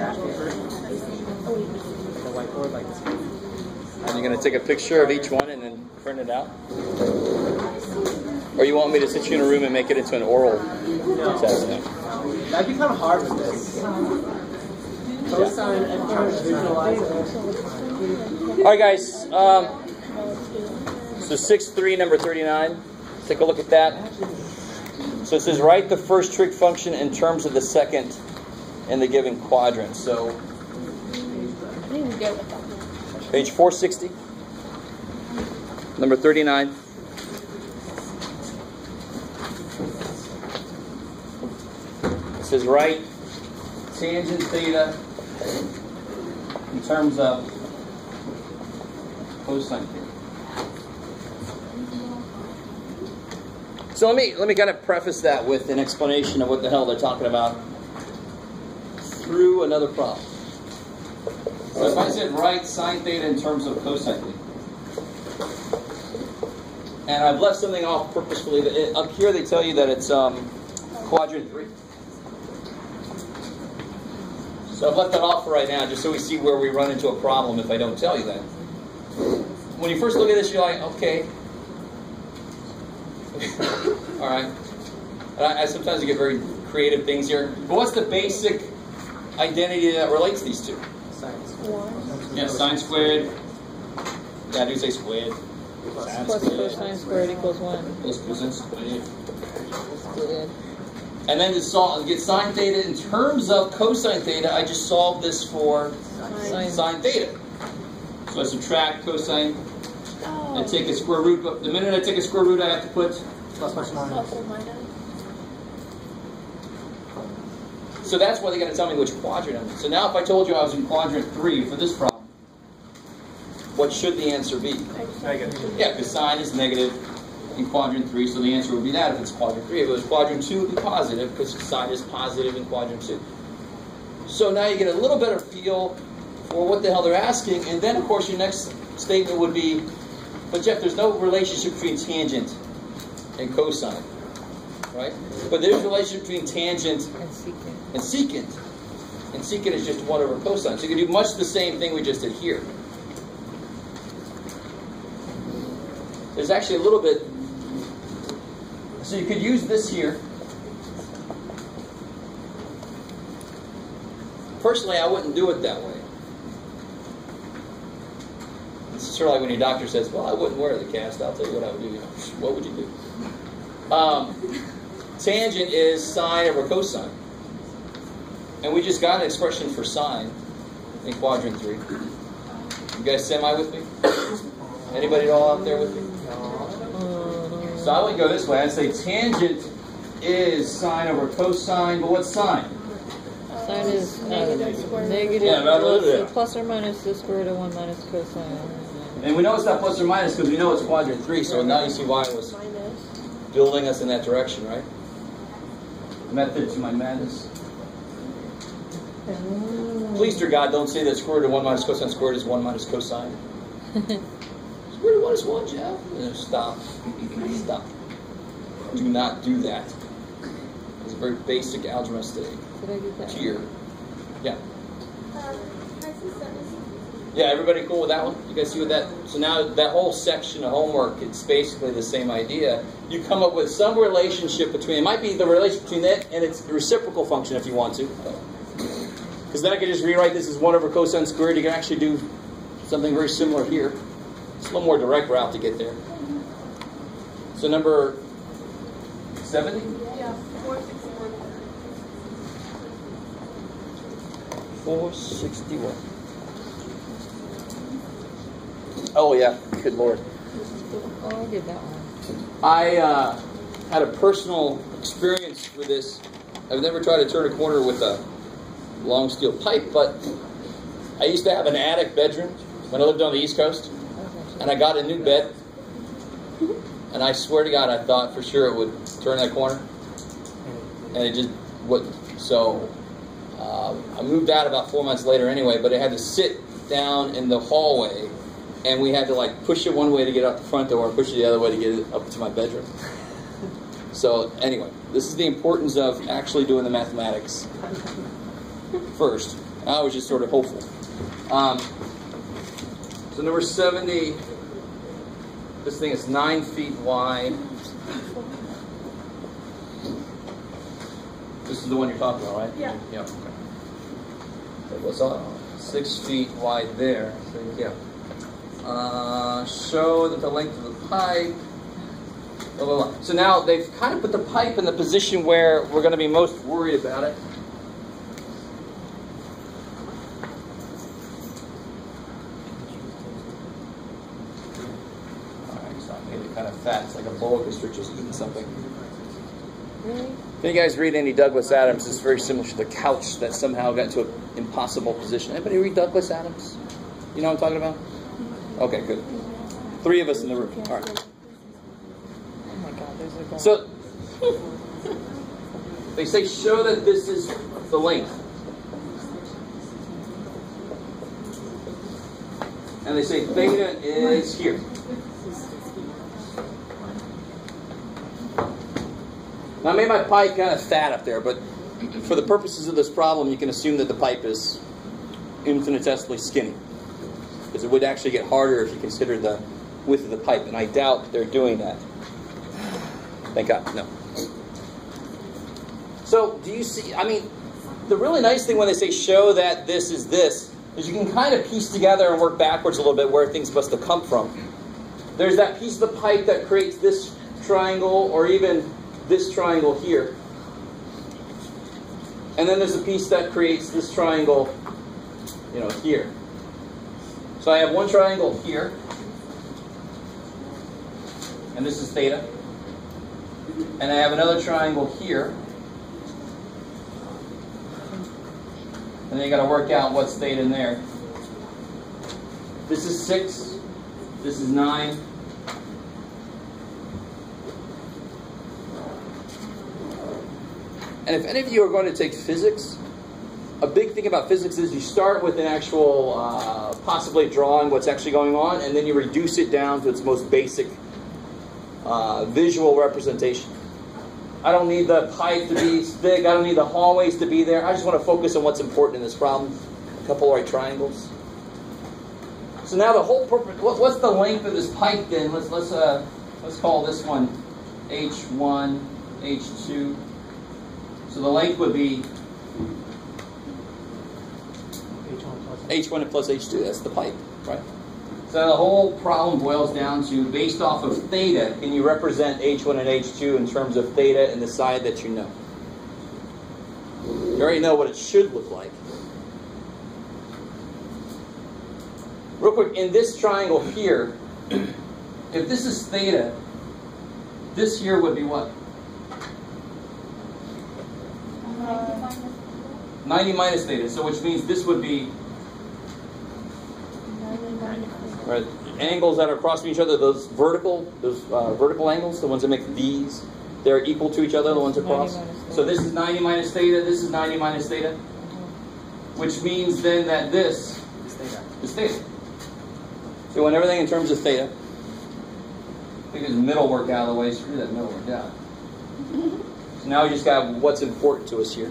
scratch paper. The whiteboard like this. And you're going to take a picture of each one and then print it out? Or you want me to sit you in a room and make it into an oral test? No. That'd be kind of hard with this. Cosine and trying to visualize it. All right, guys. So 6-3, number 39. Take a look at that. So it says, write the first trig function in terms of the second in the given quadrant. So page 460, number 39. It says, write tangent theta in terms of cosine theta. So let me kind of preface that with an explanation of what the hell they're talking about through another problem. So if I said write sine theta in terms of cosine theta, and I've left something off purposefully. Up here they tell you that it's quadrant 3. So I've left that off for right now, just so we see where we run into a problem if I don't tell you that. When you first look at this, you're like, okay. All right. I sometimes get very creative things here. But what's the basic identity that relates these two? Sine squared. Yeah, sine squared. Yeah, I do say squared. Plus cosine squared equals 1. Plus cosine squared. And then to get sine theta in terms of cosine theta, I just solved this for sine theta. So I subtract cosine and take a square root. But the minute I take a square root, I have to put Plus minus. So that's why they got to tell me which quadrant I'm in. So now if I told you I was in quadrant 3 for this problem, what should the answer be? Negative. Yeah, because sine is negative in quadrant 3, so the answer would be that if it's quadrant 3. If it was quadrant 2, it would be positive, because sine is positive in quadrant 2. So now you get a little better feel for what the hell they're asking, and then, of course, your next statement would be, but Jeff, there's no relationship between tangent and cosine, right? But there's a relationship between tangent and secant. And secant is just 1 over cosine. So you can do much the same thing we just did here. There's actually a little bit. So you could use this here. Personally, I wouldn't do it that way. It's sort of like when your doctor says, well, I wouldn't wear the cast. I'll tell you what I would do. What would you do? Tangent is sine over cosine. And we just got an expression for sine in quadrant 3. You guys semi with me? Anybody at all out there with me? So I would go this way. I'd say tangent is sine over cosine, but what's sine? Sine is negative. Yeah, plus or minus the square root of 1 minus cosine. And we know it's not plus or minus because we know it's quadrant 3, so now you see why it was building us in that direction, right? Method to my madness. Please, dear God, don't say that square root of 1 minus cosine squared is 1 minus cosine. Square root of 1 is 1, Jeff. No, stop. Stop. Do not do that. It's a very basic algebra mistake. Did I do that? Here. Yeah. Yeah, everybody cool with that one? You guys see what that... So now that whole section of homework, it's basically the same idea. You come up with some relationship between... It might be the relationship between that and its reciprocal function if you want to. Because then I could just rewrite this as 1 over cosine squared. You can actually do something very similar here. It's a little more direct route to get there. So number 70? Yeah, 461. 461. Oh, yeah. Good Lord. Oh, I did that one. I had a personal experience with this. I've never tried to turn a corner with a long steel pipe, but I used to have an attic bedroom when I lived on the East Coast, and I got a new bed, and I swear to God, I thought for sure it would turn that corner, and it just wouldn't. So I moved out about 4 months later anyway, but I had to sit down in the hallway, and we had to like push it one way to get out the front door and push it the other way to get it up to my bedroom. So anyway, this is the importance of actually doing the mathematics first, I was just sort of hopeful. So number 70, this thing is 9 feet wide. This is the one you're talking about, right? Yeah. Yeah. Okay. It was 6 feet wide there. So, yeah. Show that the length of the pipe. Blah, blah, blah. So now they've kind of put the pipe in the position where we're going to be most worried about it. Kind of fat. It's like a boa constrictor just eating something. Really? If you guys read any Douglas Adams, it's very similar to the couch that somehow got to an impossible position. Anybody read Douglas Adams? You know what I'm talking about? Okay, good. 3 of us in the room. All right. Oh my God, there's a guy. So they say show that this is the length. And they say theta is here. Now, I made my pipe kind of fat up there, but for the purposes of this problem, you can assume that the pipe is infinitesimally skinny. Because it would actually get harder if you consider the width of the pipe, and I doubt they're doing that. Thank God, no. So, do you see, I mean, the really nice thing when they say show that this is you can kind of piece together and work backwards a little bit where things must have come from. There's that piece of the pipe that creates this triangle, or even this triangle here. And then there's a piece that creates this triangle, here. So I have one triangle here, and this is theta. And I have another triangle here. And then you got to work out what's theta in there. This is 6. This is 9. And if any of you are going to take physics, a big thing about physics is you start with an actual, possibly drawing what's actually going on, and then you reduce it down to its most basic visual representation. I don't need the pipe to be big. I don't need the hallways to be there. I just want to focus on what's important in this problem. A couple right triangles. So now the whole purpose. What's the length of this pipe then? Let's call this one H1, H2. So the length would be H1 plus H2. That's the pipe, right? So the whole problem boils down to, based off of theta, can you represent H1 and H2 in terms of theta and the side that you know? You already know what it should look like. Real quick, in this triangle here, if this is theta, this here would be what? 90 minus theta, so which means this would be right, angles that are crossing each other, those vertical angles, the ones that make these, they're equal to each other, the ones across. So this is 90 minus theta, this is 90 minus theta, which means then that this is theta. So we want everything in terms of theta. I think this middle work out of the way, screw that middle work out. So now we just got what's important to us here.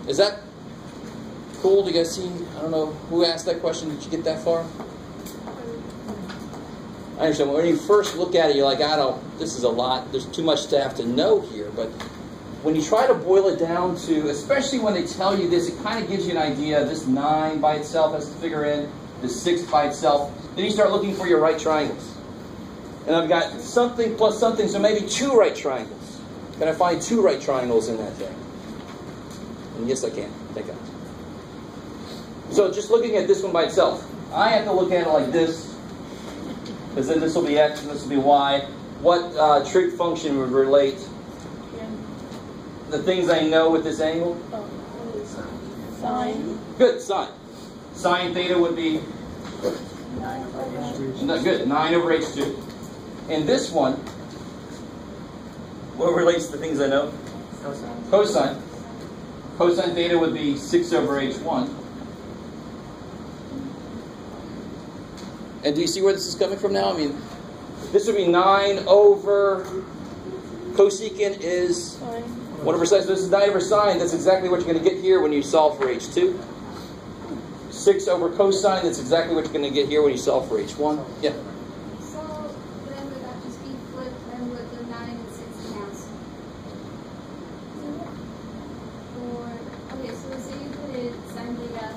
Is that cool? Do you guys see? I don't know who asked that question. Did you get that far? I understand. When you first look at it, you're like, this is a lot. There's too much to have to know here. But when you try to boil it down to, especially when they tell you this, it kind of gives you an idea. This 9 by itself has to figure in. This 6 by itself. Then you start looking for your right triangles. And I've got something plus something, so maybe 2 right triangles. Can I find 2 right triangles in that thing? And yes, I can. Thank God. So just looking at this one by itself, I have to look at it like this, because then this will be x and this will be y. What trig function would relate the things I know with this angle? Sine. Good, sine. Sine theta would be 9 over H2. good, 9 over H2. And this one, what relates to the things I know? Cosine. Cosine. Cosine theta would be 6 over H1. And do you see where this is coming from now? I mean, this would be 9 over cosecant is 1 over sine. This is 9 over sine. That's exactly what you're going to get here when you solve for h2. 6 over cosine. That's exactly what you're going to get here when you solve for h1. Yeah. So then would that just be flipped and with the 9 and 6 cancel? Or okay, so say you put it sine theta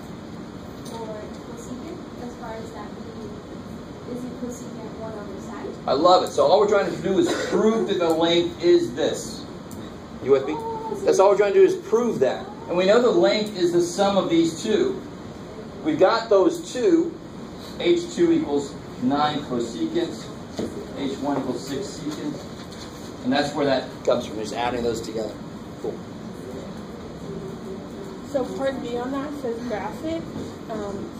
or cosecant as far as that being, is it cosecant 1 over sine? I love it. So all we're trying to do is prove that the length is this. You with me? That's all we're trying to do is prove that. And we know the length is the sum of these two. We've got those two. H2 equals 9 cosecants. H1 equals 6 secants. And that's where that comes from, just adding those together. Cool. So part B on that says graphic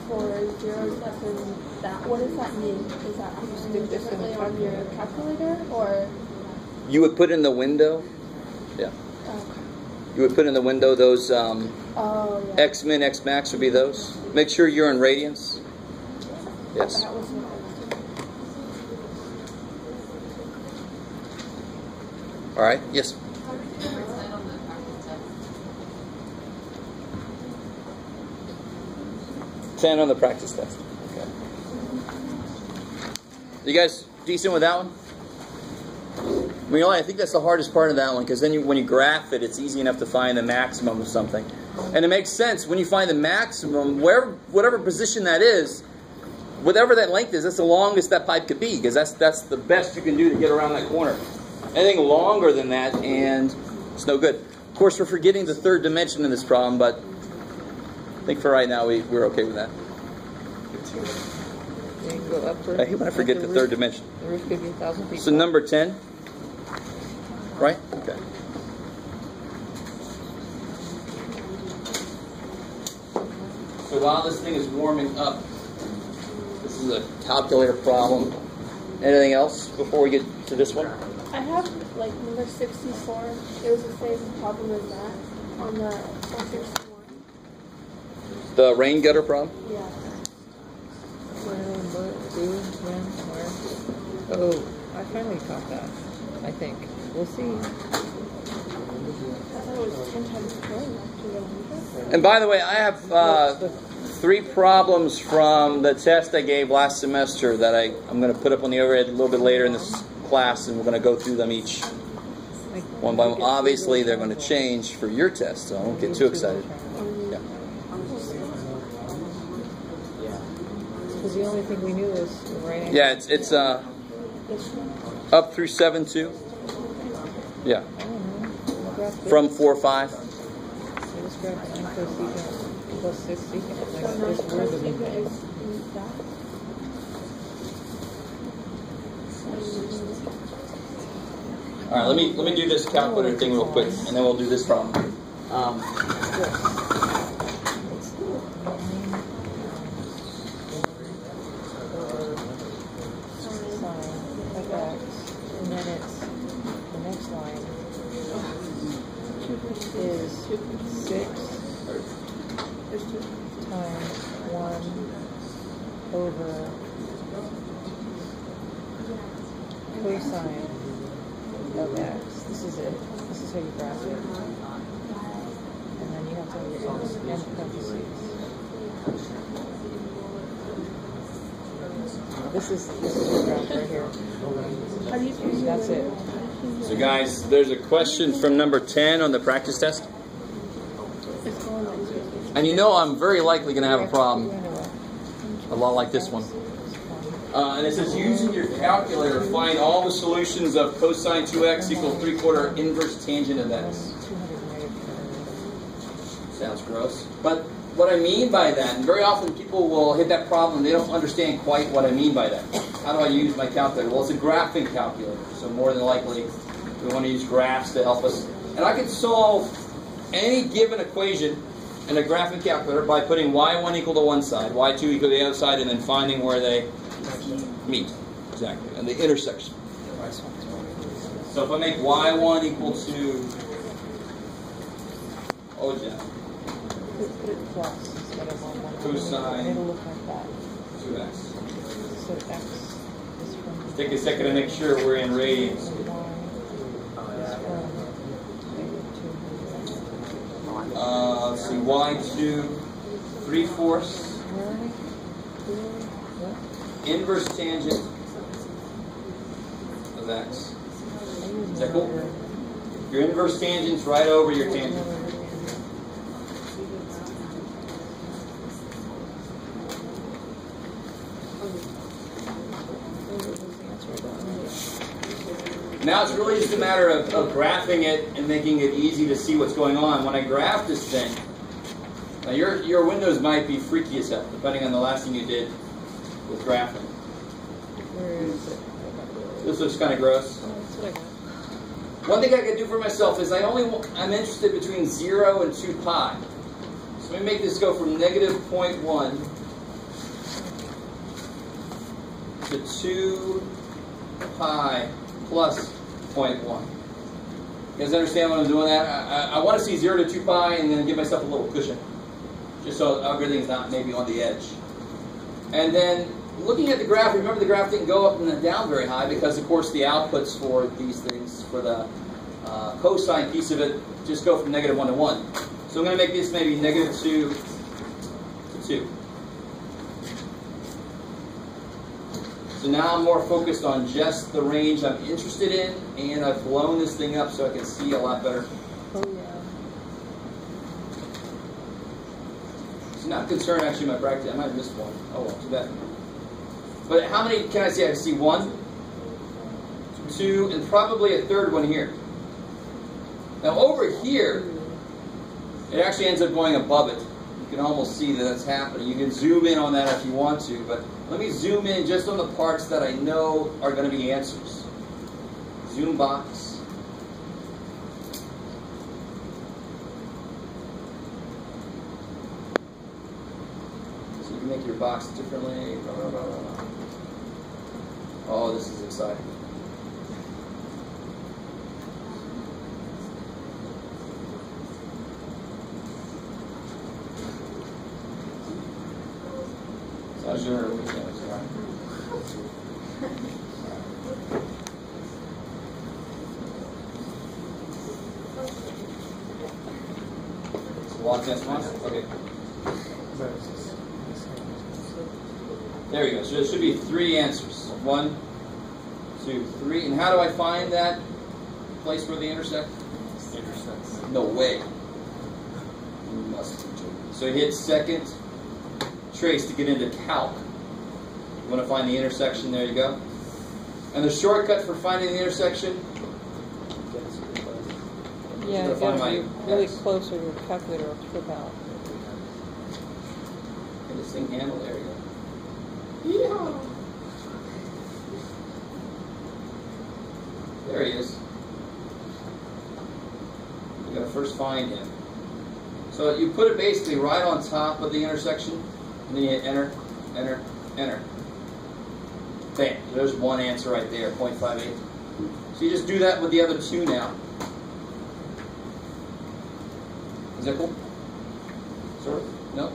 for zeros less than that. What does that mean? Is that how you speak differently on your calculator, or? You would put in the window. Yeah. Okay. You would put in the window those Oh, yeah. X min, X max would be those. Make sure you're in radians. Yes. That was not. All right. Yes. How did you ever decide on the practice test? 10 on the practice test. Okay. You guys decent with that one? I think that's the hardest part of that one, because then when you graph it, it's easy enough to find the maximum of something. And it makes sense when you find the maximum, whatever position that is, whatever that length is, that's the longest that pipe could be, because that's the best you can do to get around that corner. Anything longer than that, and it's no good. Of course, we're forgetting the third dimension in this problem, but I think for right now we're okay with that. You can go up I hate when I forget the third dimension. The roof could be 1,000 feet. So number 10, right? Okay. So while this thing is warming up, this is a calculator problem. Anything else before we get to this one? I have like number 64. It was the same problem as that on the 461. The rain gutter problem? Yeah. Where? Oh, I finally caught that. I think. We'll see. I thought it was 10 times 10 to 100. And by the way, I have 3 problems from the test I gave last semester that I'm going to put up on the overhead a little bit later in this class, and we're going to go through them each one by one. Obviously, they're going to change for your test, so I won't get too excited. Yeah. Because the only thing we knew was right angle. Yeah, it's up through 7.2. Yeah. From 4.5. I just grabbed 9 cosecant plus 6 secant. So now This word that we cosecant is that. All right, let me do this calculator thing real quick, and then we'll do this problem. And then it's the next line is 6 times 1 over cosine of x. This is it. This is how you graph it. And then you have to have your end parentheses. This is your graph right here. That's it. So guys, there's a question from number 10 on the practice test. And you know I'm very likely going to have a problem, a lot like this one. And it says, using your calculator, find all the solutions of cosine 2x equals 3/4 inverse tangent of x. Sounds gross. But what I mean by that, and very often people will hit that problem and they don't understand quite what I mean by that. How do I use my calculator? Well, it's a graphing calculator, so more than likely we want to use graphs to help us. And I can solve any given equation in a graphing calculator by putting y1 equal to one side, y2 equal to the other side, and then finding where they meet. Exactly, and the intersection. So if I make y1 equal to, oh yeah, Put it plus instead of 1. Cosine And it'll look like that. 2x. So x is from Take a second to make sure we're in radians. -1 is from -2. y2 3/4 inverse tangent of x. Is that cool? Your inverse tangent's right over your tangent. Now it's really just a matter of graphing it and making it easy to see what's going on. When I graph this thing, now your windows might be freaky as hell, depending on the last thing you did with graphing. Where is it? This looks kind of gross. Oh, that's what I got. One thing I could do for myself is I'm interested between 0 and 2 pi. So let me make this go from -0.1 to 2 pi plus 0.1. You guys understand what I'm doing that? I want to see 0 to 2 pi and then give myself a little cushion. Just so everything's not maybe on the edge. And then looking at the graph, remember the graph didn't go up and then down very high because of course the outputs for these things, for the cosine piece of it, just go from -1 to 1. So I'm going to make this maybe -2 to 2. So now I'm more focused on just the range I'm interested in, and I've blown this thing up so I can see a lot better. Oh, yeah. It's not concerned actually my practice. I might have missed one. Oh well, too bad. But how many can I see? I can see 1, 2, and probably a third one here. Now over here, it actually ends up going above it. You can almost see that that's happening. You can zoom in on that if you want to, but let me zoom in just on the parts that I know are going to be answers. Zoom box. So you can make your box differently. Oh, this is exciting. Sure, we can't right. Log test one? Okay. There we go. So there should be 3 answers. 1, 2, 3. And how do I find that place where they intersect? Intersects. No way. You must be joking. So you hit second trace to get into calc. You want to find the intersection, there you go. And the shortcut for finding the intersection? Yeah, you got to be really close or your calculator will trip out. And this thing handle, there you go. Yeehaw! There he is. You got to first find him. So you put it basically right on top of the intersection. And then you hit enter, enter, enter. Bam. There's one answer right there, 0.58. So you just do that with the other 2 now. Is that cool? Sort of? No?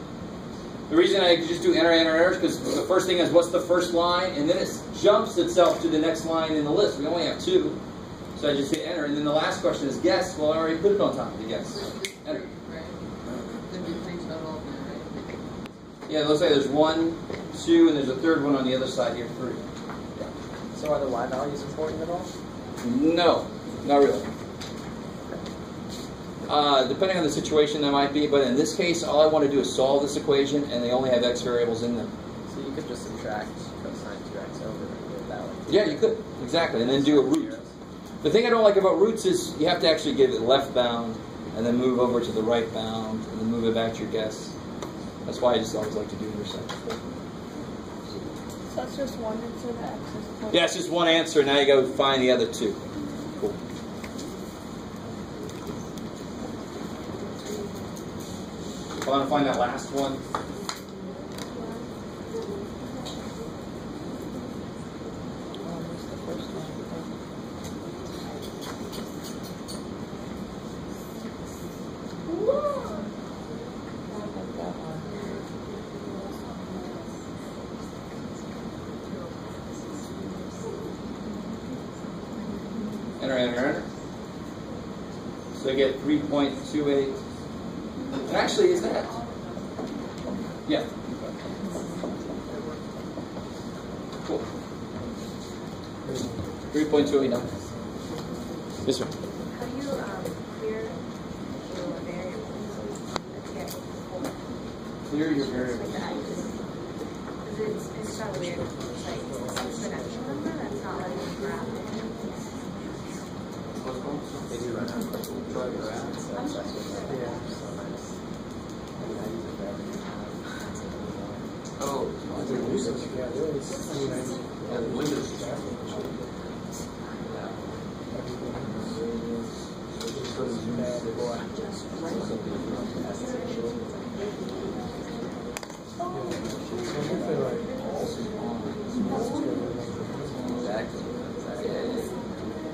The reason I just do enter, enter, enter is because the first thing is what's the first line, and then it jumps itself to the next line in the list. We only have 2. So I just hit enter, and then the last question is guess. Well, I already put it on top of the guess. Enter. Yeah, it looks like there's 1, 2, and there's a third one on the other side here, 3. So are the y values important at all? No, not really. Depending on the situation, there might be, but in this case, all I want to do is solve this equation, and they only have x variables in them. So you could just subtract cosine 2x over and do it that way. Yeah, you could, exactly, and then do a root. The thing I don't like about roots is you have to actually give it left bound, and then move over to the right bound, and then move it back to your guess. That's why I just always like to do intersect. So that's just one answer, the x is point. Yeah, it's just one answer. Now you go find the other 2. Cool. I want to find that last one. Enter, enter, enter. So I get 3.28. And actually, is that? Yeah. Cool. 3.289. Yes, sir. How do you clear your variables? Clear your variables. Because it's so weird. It's like it's an exponential number that's not letting you graph it. They do run out of drive around. Oh, Yeah, there is. yeah, the Windows. Exactly.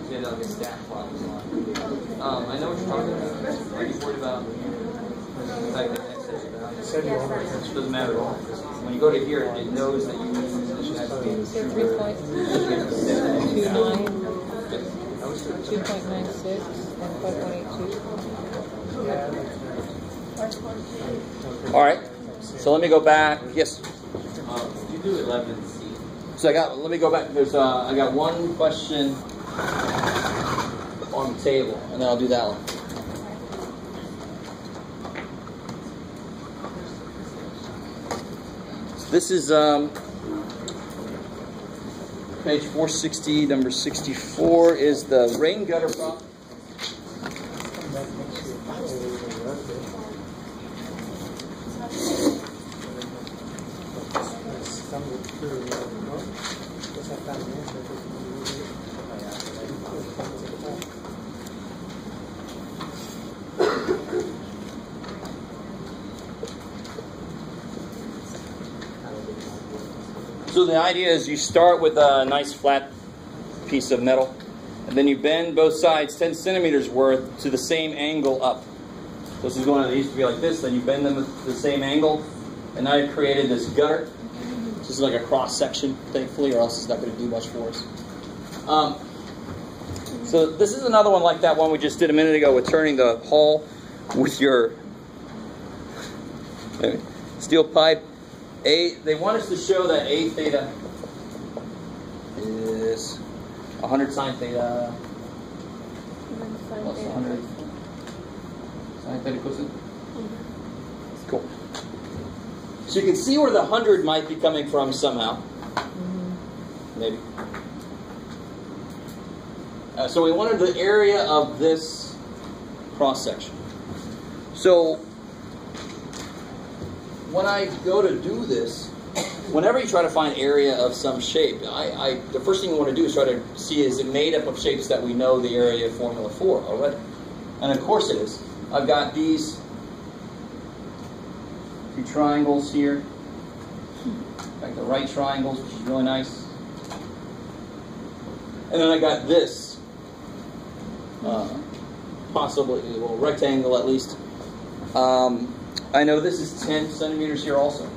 Yeah, like a staff problem. I know what you're talking about. Are you worried about the fact that access it doesn't matter at all. When you go to here, it knows that you need to have to be 3.29, 2.96, and 5.82. All right. So let me go back. Yes. You do 11C. So let me go back. There's I got one question on the table, and then I'll do that one. This is page 460, number 64 is the rain gutter problem. So the idea is you start with a nice flat piece of metal, and then you bend both sides 10 centimeters worth to the same angle up. So this is going to, it used to be like this, then you bend them at the same angle, and now you've created this gutter. This is like a cross section, thankfully, or else it's not going to do much for us. So this is another one like that one we just did a minute ago with turning the hull with your steel pipe. They want us to show that A theta is 100 sine theta plus 100 sine theta cosine. Cool. So you can see where the 100 might be coming from somehow. Maybe. So we wanted the area of this cross section. So when I go to do this, whenever you try to find area of some shape, the first thing you want to do is try to see, is it made up of shapes that we know the area formula for already? And of course it is. I've got these two triangles here, like the right triangles, which is really nice. And then I got this, possibly, well, rectangle at least. I know this is 10 centimeters here also.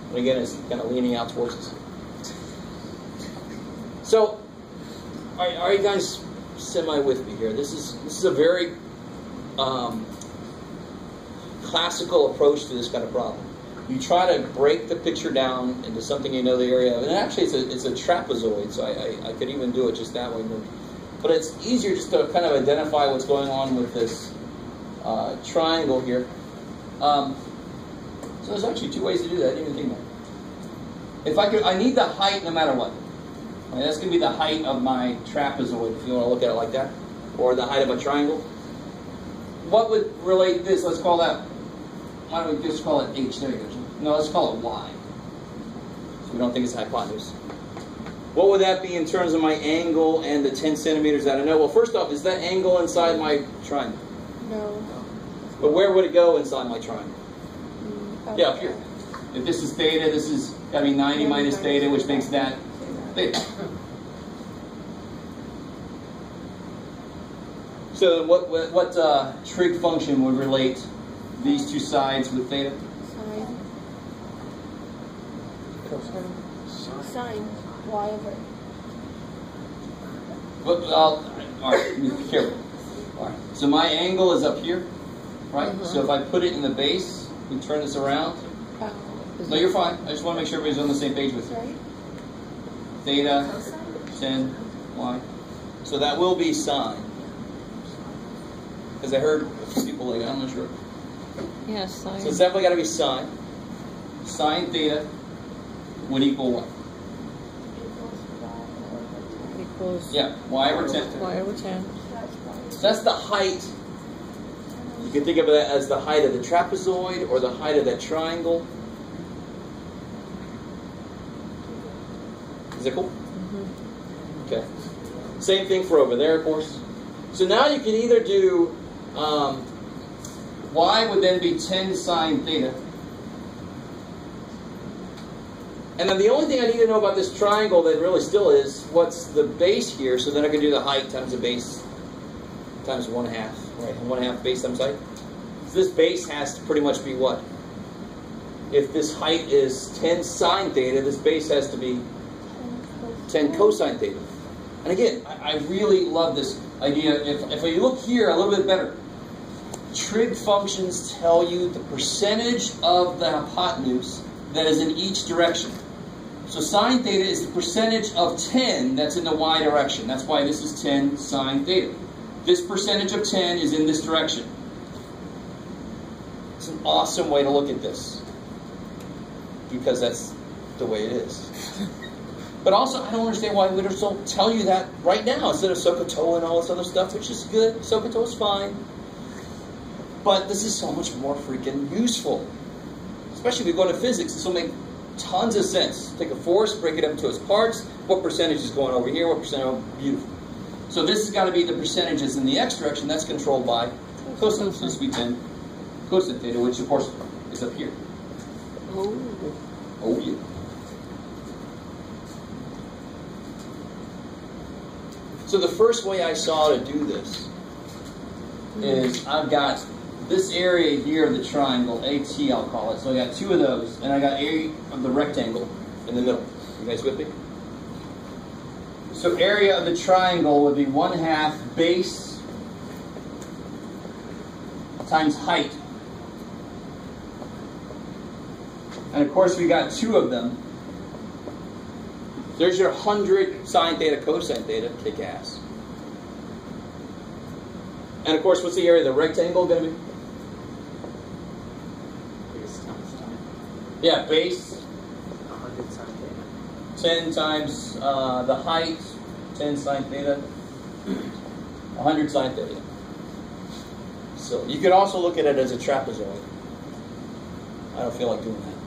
And again, it's kind of leaning out towards us. So, are you guys semi with me here? This is a very classical approach to this kind of problem. You try to break the picture down into something you know the area of, and actually it's a trapezoid, so I could even do it just that way. But it's easier just to kind of identify what's going on with this triangle here. So there's actually two ways to do that. I didn't even think about it. I need the height no matter what. I mean, that's going to be the height of my trapezoid, if you want to look at it like that, or the height of a triangle. What would relate this? Let's call that. Why don't we just call it H? There you go. No, let's call it Y. So we don't think it's hypotenuse. What would that be in terms of my angle and the 10 centimeters that I know? Well, first off, is that angle inside my triangle? No. But where would it go inside my triangle? Okay. Yeah, up here. If this is theta, this is got to be 90 minus theta, which makes that theta. So what trig function would relate these two sides with theta? Sine. Y over. All right, be careful. All right. So my angle is up here, right? So if I put it in the base, we turn this around. No, you're fine. I just want to make sure everybody's on the same page with you. Right? Theta, 10, y. So that will be sine. Because I heard a few people like, I'm not sure. Yes, sine. So it's definitely got to be sine. Sine theta would equal what? Equals Yeah, y over 10. y over 10. So that's the height. You can think of it as the height of the trapezoid or the height of that triangle. Is that cool? Okay. Same thing for over there, of course. So now you can either do y would then be 10 sine theta. And then the only thing I need to know about this triangle that really still is what's the base here. So then I can do the height times the base times 1/2. Right, 1/2 base times height. So this base has to pretty much be what? If this height is 10 sine theta, this base has to be 10 cosine theta. And again, I really love this idea. If we look here a little bit better, trig functions tell you the percentage of the hypotenuse that is in each direction. So sine theta is the percentage of 10 that's in the y direction. That's why this is 10 sine theta. This percentage of 10 is in this direction. It's an awesome way to look at this, because that's the way it is. But also, I don't understand why we don't tell you that right now instead of SOHCAHTOA and all this other stuff, which is good. SOHCAHTOA is fine. But this is so much more freaking useful. Especially if we go into physics, this will make tons of sense. Take a force, break it up into its parts. What percentage is going over here? What percentage? Oh, beautiful. So this has got to be the percentages in the x direction. That's controlled by cosine. So this will be 10 cosine theta, which of course is up here. Oh yeah. So the first way I saw to do this is I've got this area here of the triangle, AT I'll call it. So I got two of those, and I got area of the rectangle in the middle. You guys with me? So area of the triangle would be 1/2 base times height. And of course we got two of them. There's your 100 sine theta, cosine theta, kick ass. And of course, what's the area of the rectangle going to be? Base times time. Yeah, base 100 sine theta. 10 times the height, 10 sine theta, 100 sine theta. So you could also look at it as a trapezoid. I don't feel like doing that.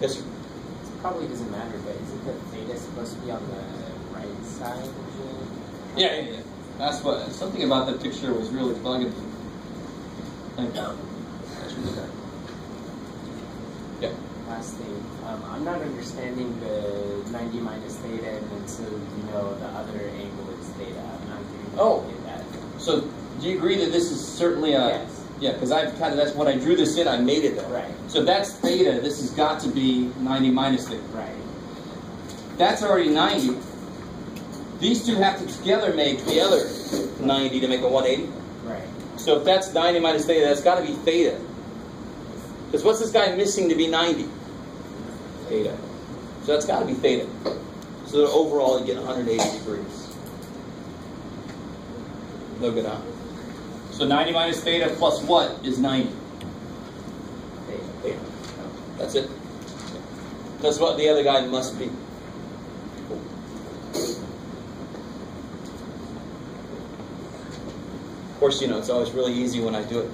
Yes, sir. It probably doesn't matter, but isn't the theta supposed to be on the right side usually? Yeah. That's what, something about that picture was really bugging me. Thank you. Yeah. Last thing, I'm not understanding the 90 minus theta, and then so you know the other angle is theta. I'm not getting that. So do you agree that this is certainly a... Yes. Yeah, because that's when I drew this in, I made it though. Right. So if that's theta, this has got to be 90 minus theta. Right. That's already 90. These two have to together make the other 90 to make a 180. Right. So if that's 90 minus theta, that's got to be theta. Because what's this guy missing to be 90? Theta. So that's got to be theta. So that overall you get 180 degrees. No good, huh? So 90 minus theta plus what is 90? Theta. That's it. That's what the other guy must be. Of course, you know, it's always really easy when I do it.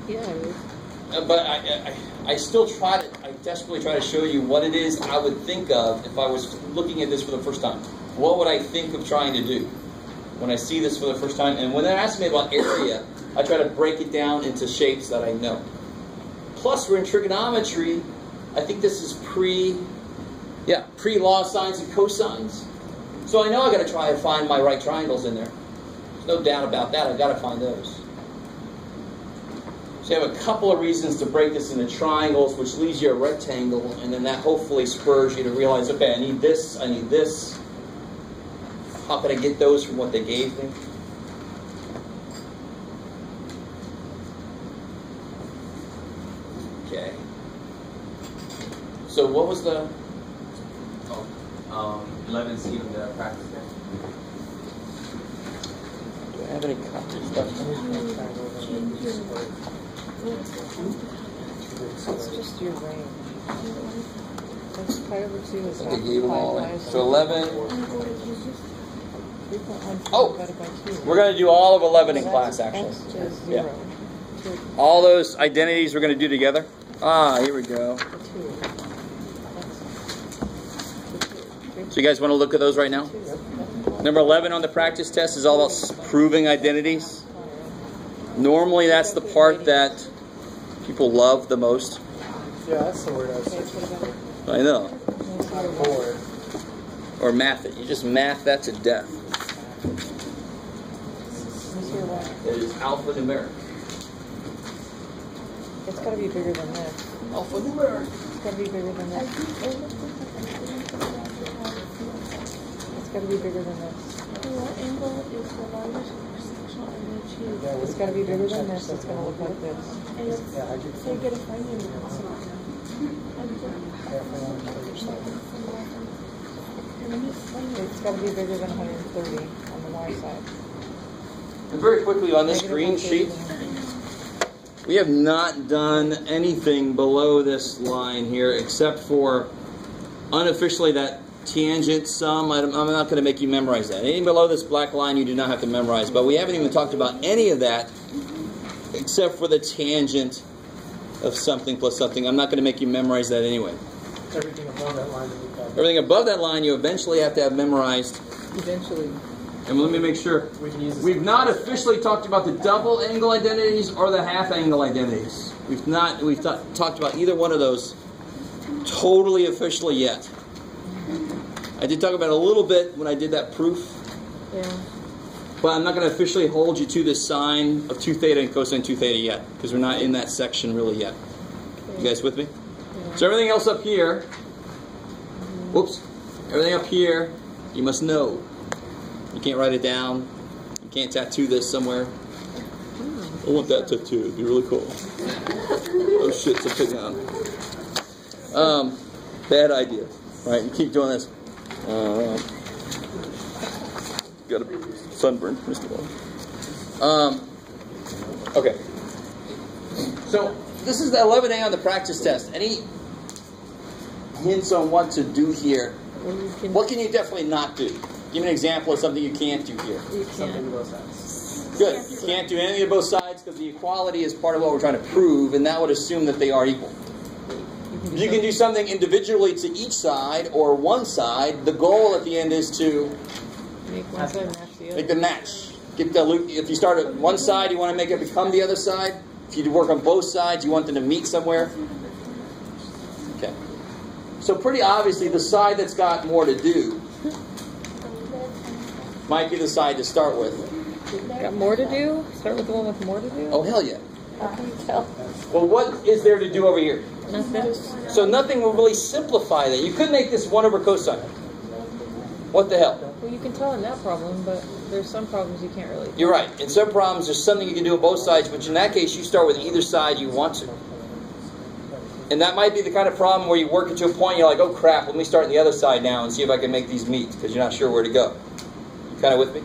Yeah. But I still try to, I desperately try to show you what it is I would think of if I was looking at this for the first time. What would I think of trying to do when I see this for the first time? And when they're asking me about area, I try to break it down into shapes that I know. Plus, we're in trigonometry. I think this is pre-law of sines and cosines. So I know I got to try and find my right triangles in there. There's no doubt about that. I've got to find those. So you have a couple of reasons to break this into triangles, which leaves you a rectangle, and then that hopefully spurs you to realize, okay, I need this, I need this. How can I get those from what they gave me? Okay. So what was the... 11C of the practice test. Do I have any copies left? It's just your range. That's pi over 2 is Okay, gave them all away. So 11. 3.14 Oh! divided by 2. We're going to do all of 11 in class, actually. X is 0. Yeah. All those identities we're going to do together. Ah, here we go. So you guys want to look at those right now? Number 11 on the practice test is all about proving identities. Normally that's the part that people love the most. Yeah, that's the word I was searching for. I know. Not a board. Or math it. You just math that to death. It is alphanumeric. It's got to be bigger than this. Alphanumeric. It's got to be bigger than this. It's got to be bigger than this. What angle is the largest sectional angle achieved? It's got to be bigger than this. It's going to look like this. And it's, Yeah, I do. so you get a finding. It's got to be bigger than 130 on the y side. And very quickly on this green sheet, we have not done anything below this line here except for unofficially that tangent sum. I'm not going to make you memorize that. Anything below this black line you do not have to memorize. But we haven't even talked about any of that except for the tangent of something plus something. I'm not going to make you memorize that anyway. Everything above that line that we've got. Everything above that line you eventually have to have memorized. Eventually. And let me make sure. We can use this. We've not officially talked about the double angle identities or the half angle identities. We've talked about either one of those totally officially yet. I did talk about it a little bit when I did that proof. Yeah. But I'm not going to officially hold you to the sine of 2 theta and cosine 2 theta yet, because we're not in that section really yet. Okay. You guys with me? Yeah. So everything else up here, whoops, everything up here, you must know. You can't write it down. You can't tattoo this somewhere. I want that tattoo. It'd be really cool. Oh shit, it's upside down. Bad idea. Right, you keep doing this. Got a sunburn, first of all. Okay. So this is the 11A on the practice test. Any hints on what to do here? What can you definitely not do? Give me an example of something you can't do here. You Something can. to both sides. Good. You can't do anything to both sides because the equality is part of what we're trying to prove, and that would assume that they are equal. You can do something individually to each side or one side. The goal at the end is to Make one side match the other. make them match. Get the loop. If you start at one side, you want to make it become the other side. If you work on both sides, you want them to meet somewhere. Okay. So pretty obviously, the side that's got more to do might be the side to start with. Got more to do? Start with the one with more to do? Oh, hell yeah. How can you tell? Well, what is there to do over here? Nothing. So nothing will really simplify that. You could make this 1 over cosine. What the hell? Well, you can tell in that problem, but there's some problems you can't really. You're right. In some problems, there's something you can do on both sides, which in that case, you start with either side you want to. And that might be the kind of problem where you work it to a point, you're like, oh crap, let me start on the other side now and see if I can make these meet, because you're not sure where to go. You kind of with me?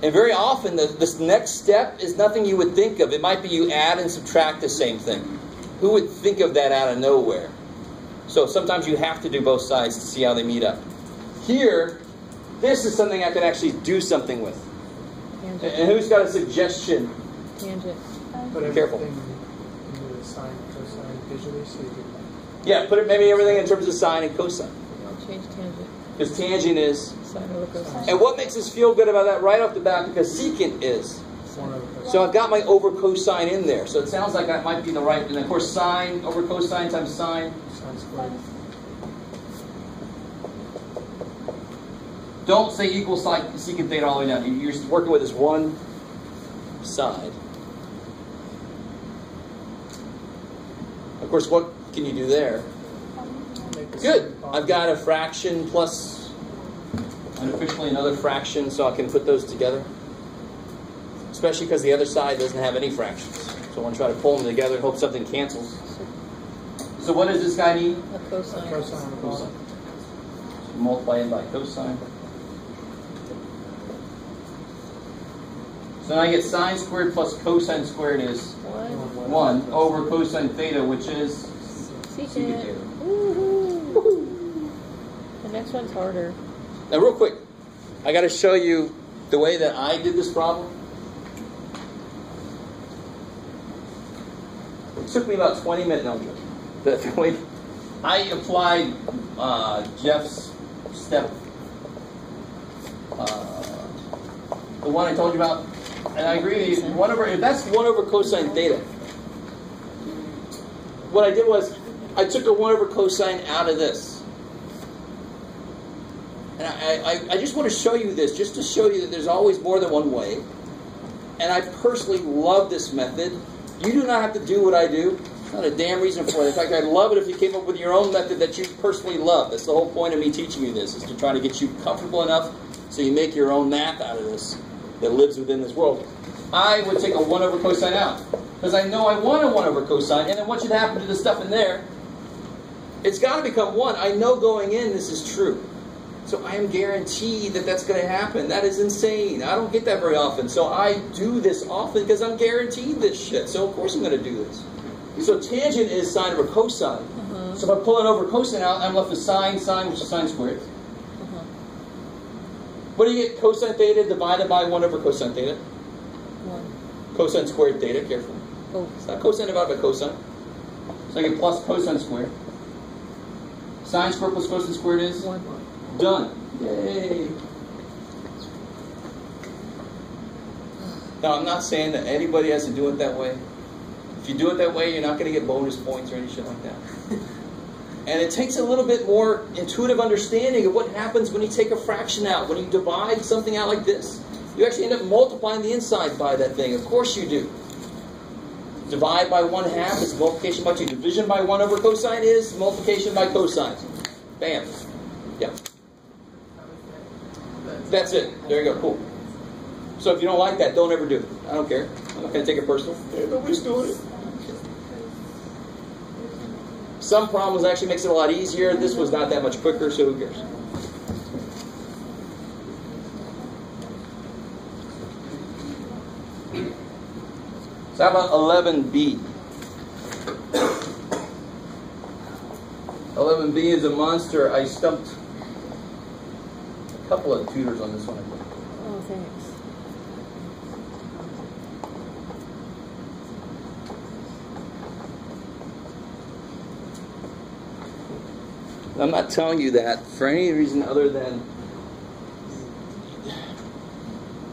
And very often, this next step is nothing you would think of. It might be you add and subtract the same thing. Who would think of that out of nowhere? So sometimes you have to do both sides to see how they meet up. Here, this is something I can actually do something with. Tangent. And who's got a suggestion? Tangent. Put Careful. everything into the sine, cosine visually so you can... Yeah, put it maybe everything in terms of sine and cosine. I'll change tangent. Because tangent is... Sine over cosine. And what makes us feel good about that right off the bat? Because secant is. 1 over cosine. So I've got my over cosine in there. So it sounds like that might be the right... And of course, sine over cosine times sine. Sine squared. Don't say equals secant theta all the way down. You're working with this one side. Of course, what can you do there? Make the Good. sine I've got a fraction plus unofficially another fraction, so I can put those together. Especially because the other side doesn't have any fractions. So I want to try to pull them together and hope something cancels. So what does this guy need? A cosine. Cosine. So multiply it by cosine. So now I get sine squared plus cosine squared is 1 over cosine theta, which is secant theta. Woohoo! The next one's harder. Now real quick, I got to show you the way that I did this problem. It took me about 20 minutes. No, I'm joking. The way I applied Jeff's step, the one I told you about, and I agree with you. If that's 1 over cosine theta, what I did was I took a 1 over cosine out of this. And I just want to show you this, just to show you that there's always more than one way. And I personally love this method. You do not have to do what I do. Not a damn reason for it. In fact, I'd love it if you came up with your own method that you personally love. That's the whole point of me teaching you this, is to try to get you comfortable enough so you make your own math out of this that lives within this world. I would take a 1 over cosine out, because I know I want a 1 over cosine, and then what should happen to the stuff in there? It's got to become 1. I know going in this is true. So I am guaranteed that that's going to happen. That is insane. I don't get that very often. So I do this often because I'm guaranteed this shit. So of course I'm going to do this. So tangent is sine over cosine. So if I pull it over cosine out, I'm left with sine, which is sine squared. What do you get? Cosine theta divided by 1 over cosine theta. 1. Cosine squared theta, careful. Oh. It's not cosine divided by cosine. So I get plus cosine squared. Sine squared plus cosine squared is? 1. Done. Yay. Now, I'm not saying that anybody has to do it that way. If you do it that way, you're not going to get bonus points or any shit like that. And it takes a little bit more intuitive understanding of what happens when you take a fraction out. When you divide something out like this, you actually end up multiplying the inside by that thing. Of course you do. Divide by 1/2 is multiplication by 2. Division by 1 over cosine is multiplication by cosine. Bam. Yeah. That's it. There you go. Cool. So if you don't like that, don't ever do it. I don't care. I'm not going to take it personal. Nobody's doing it. Some problems actually makes it a lot easier. This was not that much quicker, so who cares? So how about 11b? 11b is a monster. I stumped a couple of tutors on this one. Oh, thanks. I'm not telling you that for any reason other than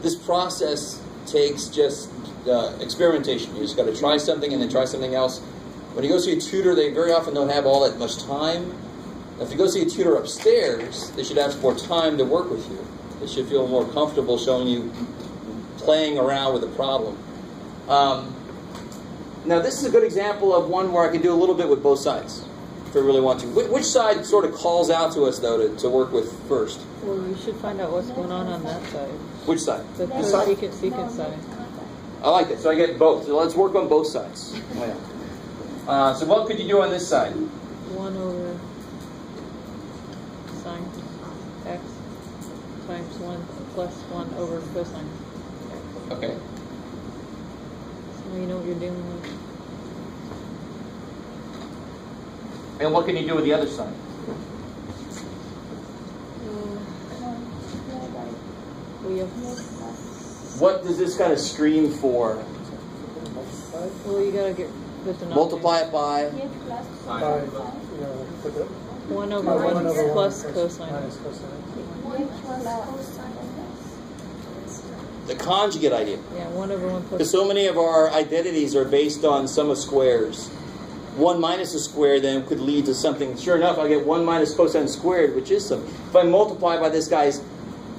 this process takes just experimentation. You just got to try something and then try something else. When you go see a tutor, they very often don't have all that much time. If you go see a tutor upstairs, they should have more time to work with you. They should feel more comfortable showing you playing around with the problem. Now this is a good example of one where I can do a little bit with both sides. If I really want to. Which side sort of calls out to us, though, to work with first? Well, we should find out what's going on that side. Which side? The secant side. I like it. So I get both. So let's work on both sides. Oh, yeah. So what could you do on this side? 1 over sine x times 1 plus 1 over cosine. Okay. So you know what you're dealing with. And what can you do with the other side? What does this kind of scream for? Well, you gotta get the denominator. Multiply it by? 1 over 1 plus cosine. The conjugate idea. Yeah, 1 over 1 plus. Because so many of our identities are based on sum of squares. 1 minus a square then could lead to something. Sure enough, I get 1 minus cosine squared, which is something. If I multiply by this guy's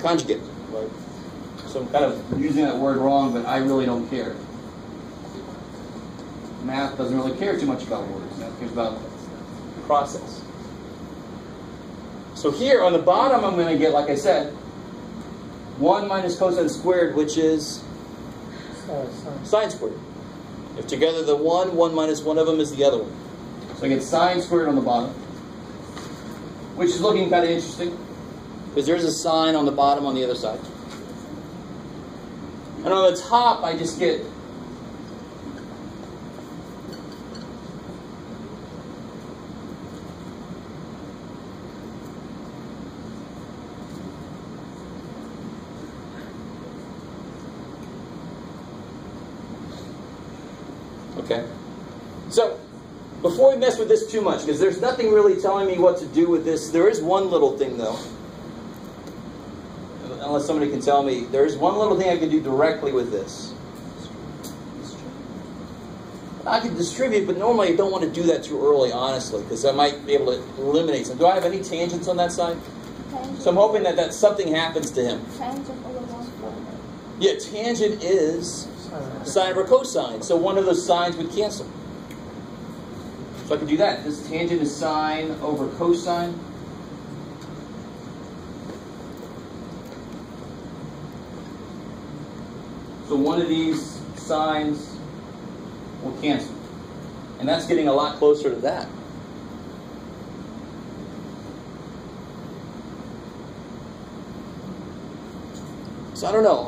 conjugate. Right? So I'm kind of using that word wrong, but I really don't care. Math doesn't really care too much about words. Math cares about process. So here on the bottom, I'm going to get, like I said, 1 minus cosine squared, which is sine squared. If together the 1 minus one of them is the other one. So I get sine squared on the bottom, which is looking kind of interesting, because there's a sine on the bottom on the other side. And on the top, I just get okay. So, before we mess with this too much, because there's nothing really telling me what to do with this, there is one little thing though. Unless somebody can tell me, there's one little thing I can do directly with this. I can distribute, but normally I don't want to do that too early, honestly, because I might be able to eliminate some. Do I have any tangents on that side? Tangent. So I'm hoping that something happens to him. Tangent over 1/4. Yeah, tangent is sine over cosine, so one of those sines would cancel. So I can do that. This tangent is sine over cosine. So one of these sines will cancel. And that's getting a lot closer to that. So I don't know,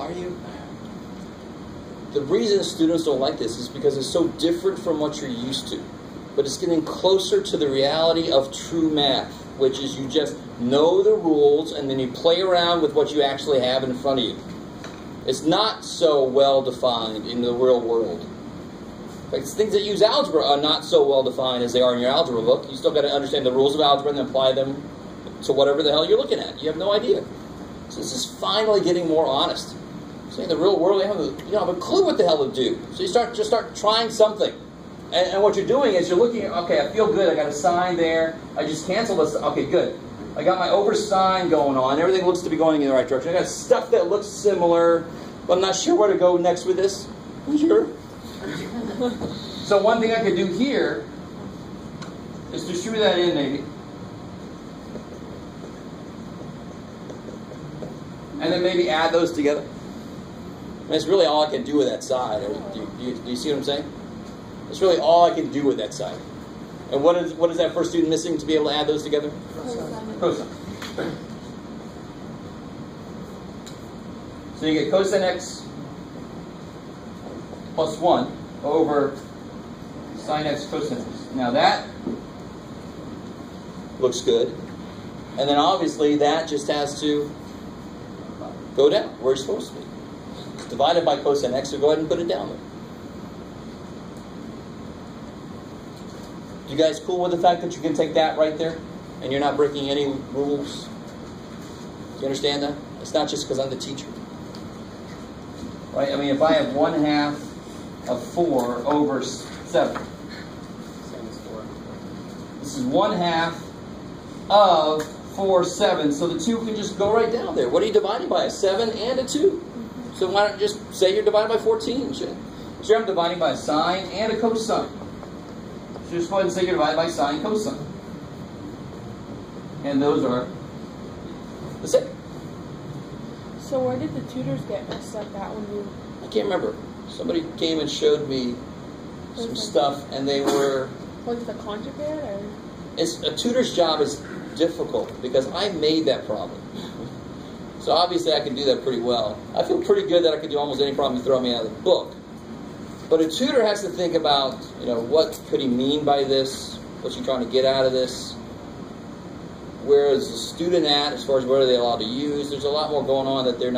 the reason students don't like this is because it's so different from what you're used to. But it's getting closer to the reality of true math, which is you just know the rules and then you play around with what you actually have in front of you. It's not so well defined in the real world. In fact, things that use algebra are not so well defined as they are in your algebra book. You still got to understand the rules of algebra and then apply them to whatever the hell you're looking at. You have no idea. So this is finally getting more honest. So in the real world, you don't have a clue what the hell to do. So you start trying something. And what you're doing is you're looking at, okay, I feel good. I got a sine there. I just canceled this. Okay, good. I got my over sine going on. Everything looks to be going in the right direction. I got stuff that looks similar, but I'm not sure where to go next with this. Sure. So one thing I could do here is distribute that in, maybe. And then maybe add those together. And that's really all I can do with that side. Do you see what I'm saying? That's really all I can do with that side. And what is that first student missing to be able to add those together? Cosine. So you get cosine x plus 1 over sine x cosine x. Now that looks good. And then obviously that just has to go down where it's supposed to be. It's divided by cosine x, so go ahead and put it down there. You guys cool with the fact that you can take that right there and you're not breaking any rules? Do you understand that? It's not just because I'm the teacher. Right? I mean, if I have 1/2 of 4 over 7. This is 1/2 of 4, 7. So the 2 can just go right down there. What are you dividing by? A 7 and a 2. So why don't you just say you're dividing by 14? Sure, I'm dividing by a sine and a cosine. So just go ahead and say you're divided by sine cosine. And those are the same. So where did the tutors get messed up at when you... I can't remember. Somebody came and showed me some stuff, and they were... Was it the conjugate, or...? A tutor's job is difficult, because I made that problem. So obviously I can do that pretty well. I feel pretty good that I can do almost any problem you throw me out of the book. But a tutor has to think about, what could he mean by this? What's he trying to get out of this? Where is the student at as far as what are they allowed to use? There's a lot more going on that they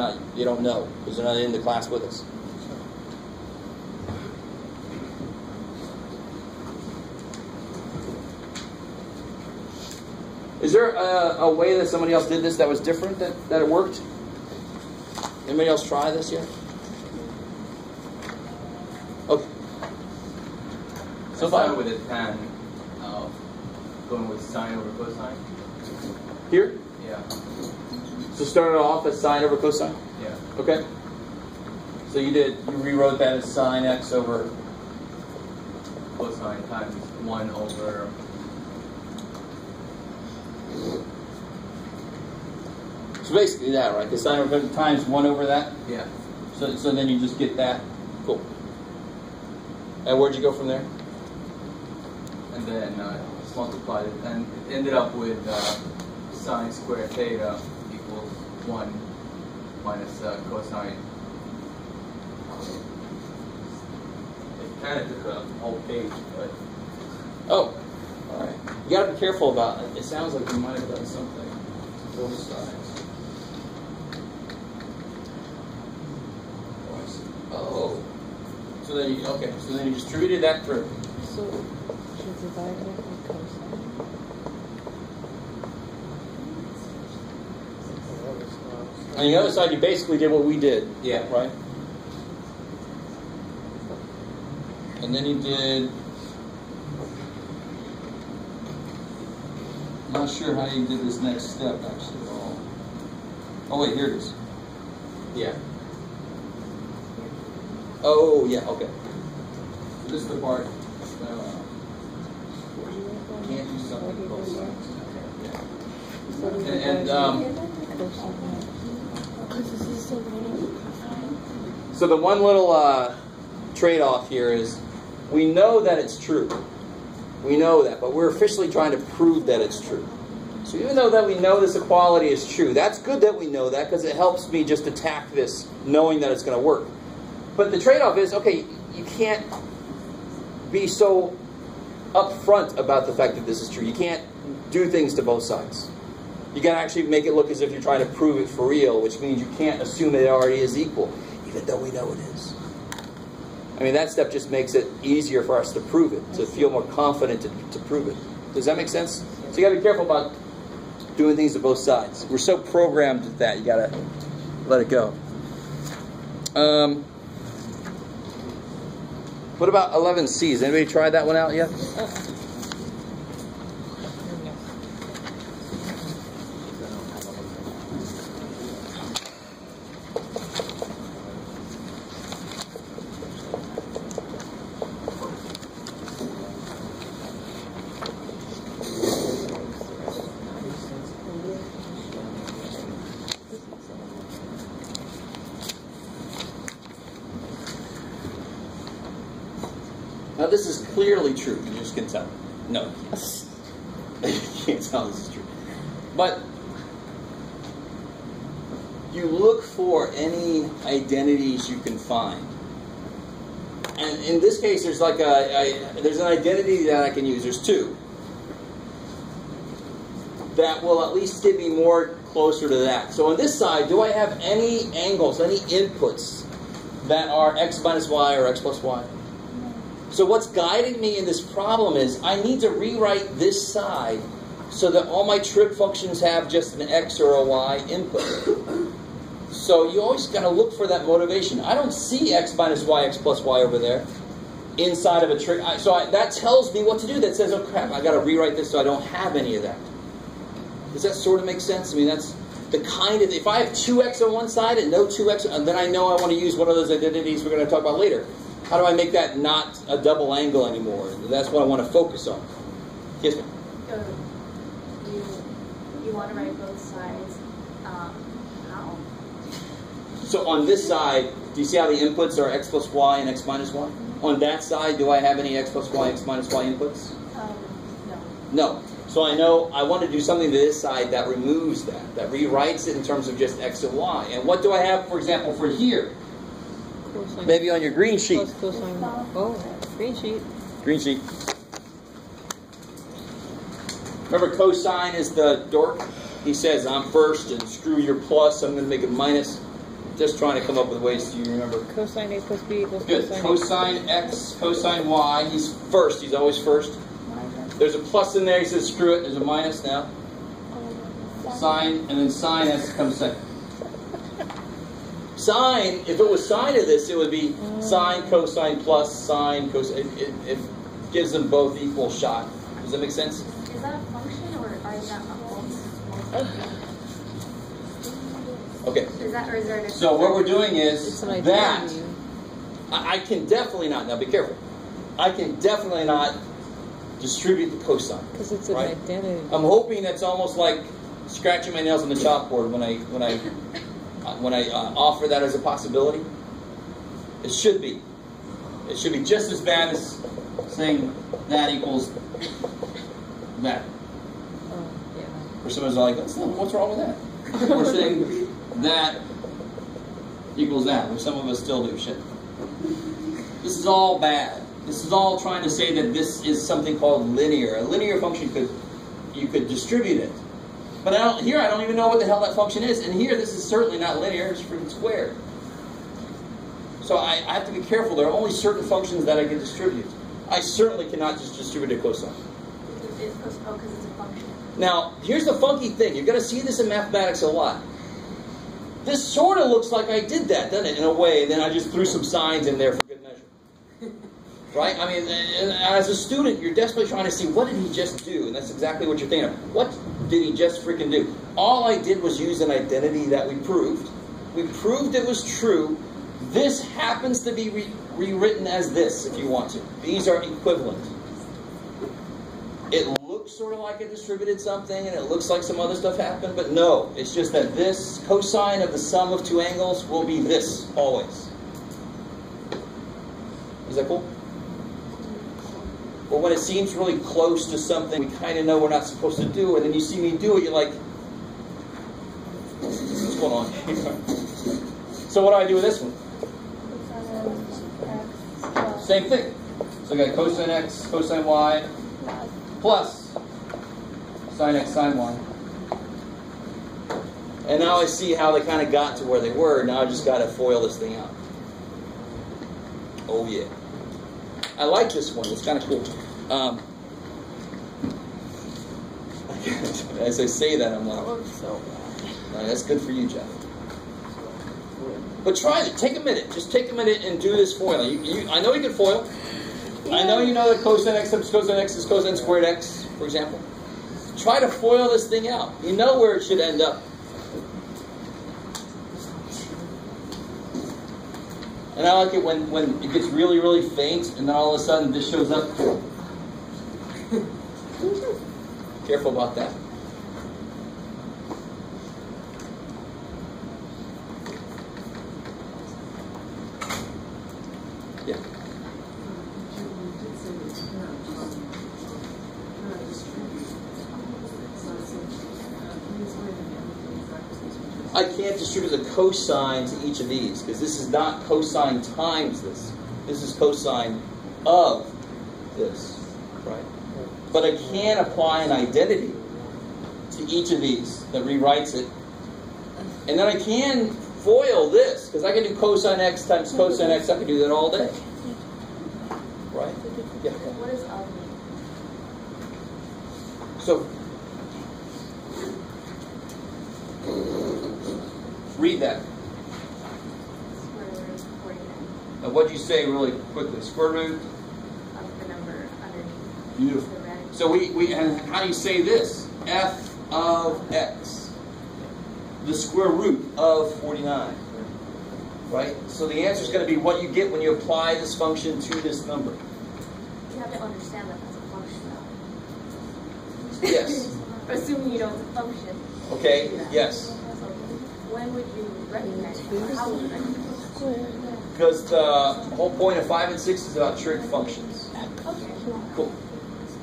don't know because they're not in the class with us. Is there a way that somebody else did this that was different, that it worked? Anybody else try this yet? Okay. So if I with a 10, going with sine over cosine. Here? Yeah. So start it off as sine over cosine? Yeah. Okay. So you rewrote that as sine x over Cosine times 1 over So basically that, right? The sine times 1 over that? Yeah. So then you just get that. Cool. And where'd you go from there? And then just multiplied it, and it ended up with sine squared theta equals 1 minus cosine. It kind of took a whole page, but... Oh, all right. You got to be careful about it. It sounds like you might have done something to both sides. Oh. So then you, okay, so then you distributed that through. So should divide it by cosine. On the other side, you basically did what we did. Yeah. Right? And then you did... I'm not sure how you did this next step, actually, at all. Oh, wait, here it is. Yeah. Oh, yeah, okay. So this is the part can't do something both sides. Yeah. So the one little trade-off here is we know that it's true. We know that, but we're officially trying to prove that it's true. So even though that we know this equality is true, that's good that we know that because it helps me just attack this knowing that it's going to work. But the trade-off is, okay, you can't be so upfront about the fact that this is true. You can't do things to both sides. You got to actually make it look as if you're trying to prove it for real, which means you can't assume that it already is equal, even though we know it is. I mean, that step just makes it easier for us to prove it, to feel more confident to prove it. Does that make sense? So you got to be careful about doing things to both sides. We're so programmed with that, you got to let it go. What about 11C? Has anybody tried that one out yet? Now this is clearly true. You just can tell. No. You can't tell this is true. But you look for any identities you can find. And in this case, there's like there's an identity that I can use. There's two. That will at least get me more closer to that. So on this side, do I have any angles, any inputs that are x minus y or x plus y? So what's guiding me in this problem is I need to rewrite this side so that all my trig functions have just an x or a y input. So you always got to look for that motivation. I don't see x minus y, x plus y over there inside of a trig. That tells me what to do. That says, oh crap, I got to rewrite this so I don't have any of that. Does that sort of make sense? I mean, that's the kind of, if I have 2x on one side and no 2x, then I know I want to use one of those identities we're going to talk about later. How do I make that not a double angle anymore? That's what I want to focus on. Yes, ma'am. So you want to write both sides. How? So on this side, do you see how the inputs are x plus y and x minus y? On that side, do I have any x plus y, x minus y inputs? No. No. So I know I want to do something to this side that removes that rewrites it in terms of just x and y. And what do I have, for example, for here? Cosine. Maybe on your green sheet. Plus cosine. Oh, green sheet. Green sheet. Remember, cosine is the dork. He says, I'm first, and screw your plus, I'm going to make it minus. Just trying to come up with ways to remember. Cosine A plus B equals Good. Cosine X, cosine Y. He's first. He's always first. There's a plus in there. He says, screw it. There's a minus now. Sine, and then sine has to come second. Sine, if it was sine of this, it would be sine, cosine, plus, sine, cosine. It gives them both equal shot. Does that make sense? Is that a function or is that a Okay. Is that, or is there an So what we're doing is It's an that identity. I can definitely not, now be careful, I can definitely not distribute the cosine. Because it's an right? identity. I'm hoping that's almost like scratching my nails on the chalkboard when I offer that as a possibility? It should be. It should be just as bad as saying that equals that. Or someone's like, what's wrong with that? Or saying that equals that, which some of us still do. Shit. This is all bad. This is all trying to say that this is something called linear. A linear function you could distribute it. But here I don't even know what the hell that function is. And here this is certainly not linear, it's freaking squared. So I have to be careful. There are only certain functions that I can distribute. I certainly cannot just distribute a cosine. Because it's a function. Now, here's the funky thing. You're going to see this in mathematics a lot. This sort of looks like I did that, doesn't it, in a way, and then I just threw some signs in there for good measure. Right? I mean, as a student, you're desperately trying to see, what did he just do? And that's exactly what you're thinking of. What did he just freaking do? All I did was use an identity that we proved. We proved it was true. This happens to be rewritten as this, if you want to. These are equivalent. It looks sort of like I distributed something, and it looks like some other stuff happened, but no. It's just that this cosine of the sum of two angles will be this, always. Is that cool? Or when it seems really close to something we kind of know we're not supposed to do, and then you see me do it, you're like, what's going on? So what do I do with this one? Same thing. So I got cosine x, cosine y, plus sine x, sine y. And now I see how they kind of got to where they were. Now I just got to FOIL this thing out. Oh yeah. I like this one. It's kind of cool. As I say that, I'm like, that's good for you, Jeff. But try it. Take a minute. Just take a minute and do this FOIL. I know you can FOIL. Yeah. I know you know that cosine x times cosine x is cosine squared x, for example. Try to FOIL this thing out. You know where it should end up. And I like it when it gets really, really faint, and then all of a sudden this shows up. Careful about that. Yeah. I can't distribute the cosine to each of these, because this is not cosine times this. This is cosine of this, right? But I can apply an identity to each of these that rewrites it. And then I can FOIL this, because I can do cosine x times cosine x. I can do that all day. Right? Yeah. What is of? So, read that. Square root of 49. Now, what'd you say really quickly? Square root? Of the number underneath. Beautiful. So and how do you say this? F of x. The square root of 49. Right? So the answer is going to be what you get when you apply this function to this number. You have to understand that that's a function, though. Yes. Assuming you know it's a function. Okay, yes. When would you recognize it? Or how would you recognize it? Because the whole point of 5 and 6 is about trig functions. Okay. Cool.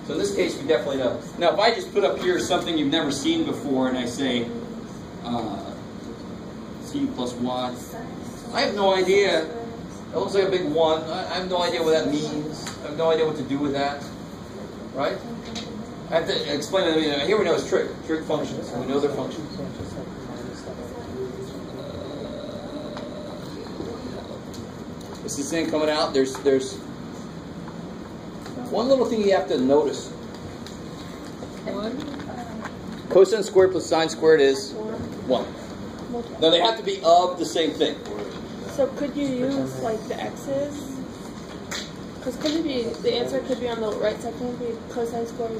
So in this case, we definitely know. Now, if I just put up here something you've never seen before, and I say c plus y, I have no idea. That looks like a big 1. I have no idea what that means. I have no idea what to do with that. Right? I have to explain it. Here we know it's trig functions. We know their functions. Is this thing coming out? There's one little thing you have to notice. Cosine squared plus sine squared is 1. Now they have to be of the same thing. So could you use like the x's? Because could it be, the answer could be on the right side, could it be cosine squared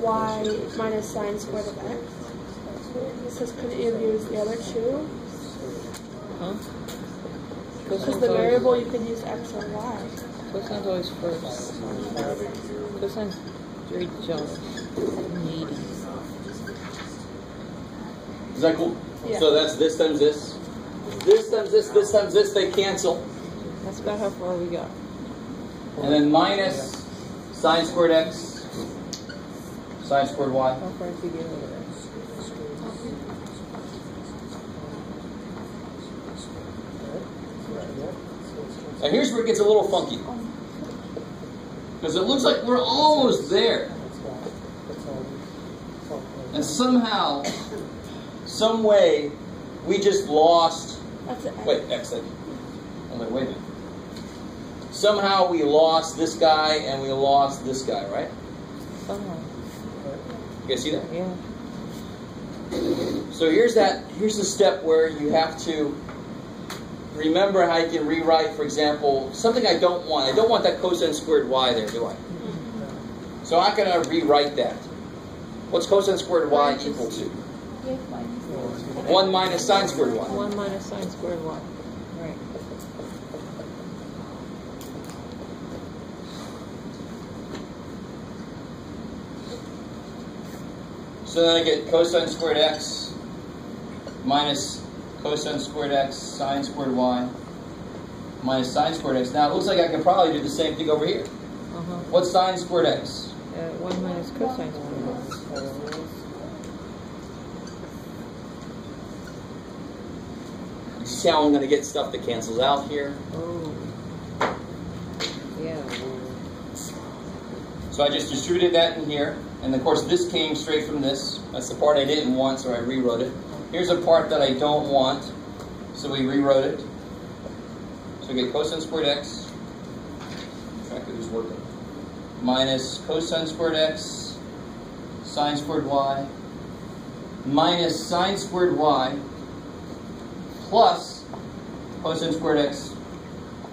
y minus sine squared of x? So could you use the other two? Huh? Because the variable you could use x or y. Cosine's always first. Cosine's very jealous. Needy. Is that cool? Yeah. So that's this times this. This times this, this times this, they cancel. That's about how far we got. And then minus sine squared x, sine squared y. How far did we get over there? And here's where it gets a little funky. Because it looks like we're almost there. And somehow, some way, we just lost. Wait, x. I'm like, wait a minute. Somehow we lost this guy and we lost this guy, right? Somehow. You guys see that? Yeah. So here's the step where you have to remember how you can rewrite, for example, something I don't want. I don't want that cosine squared y there, do I? So I'm going to rewrite that. What's cosine squared y equal to? 1 minus sine squared y. 1 minus sine squared y. Right. So then I get cosine squared x minus cosine squared x sine squared y minus sine squared x. Now it looks like I can probably do the same thing over here. What's sine squared x? 1 minus cosine squared y. You see how I'm going to get stuff that cancels out here? Oh. Yeah. So I just distributed that in here. And of course this came straight from this. That's the part I didn't want, so I rewrote it. Here's a part that I don't want, so we rewrote it. So we get cosine squared x. Track of this working. Minus cosine squared x sine squared y minus sine squared y plus cosine squared x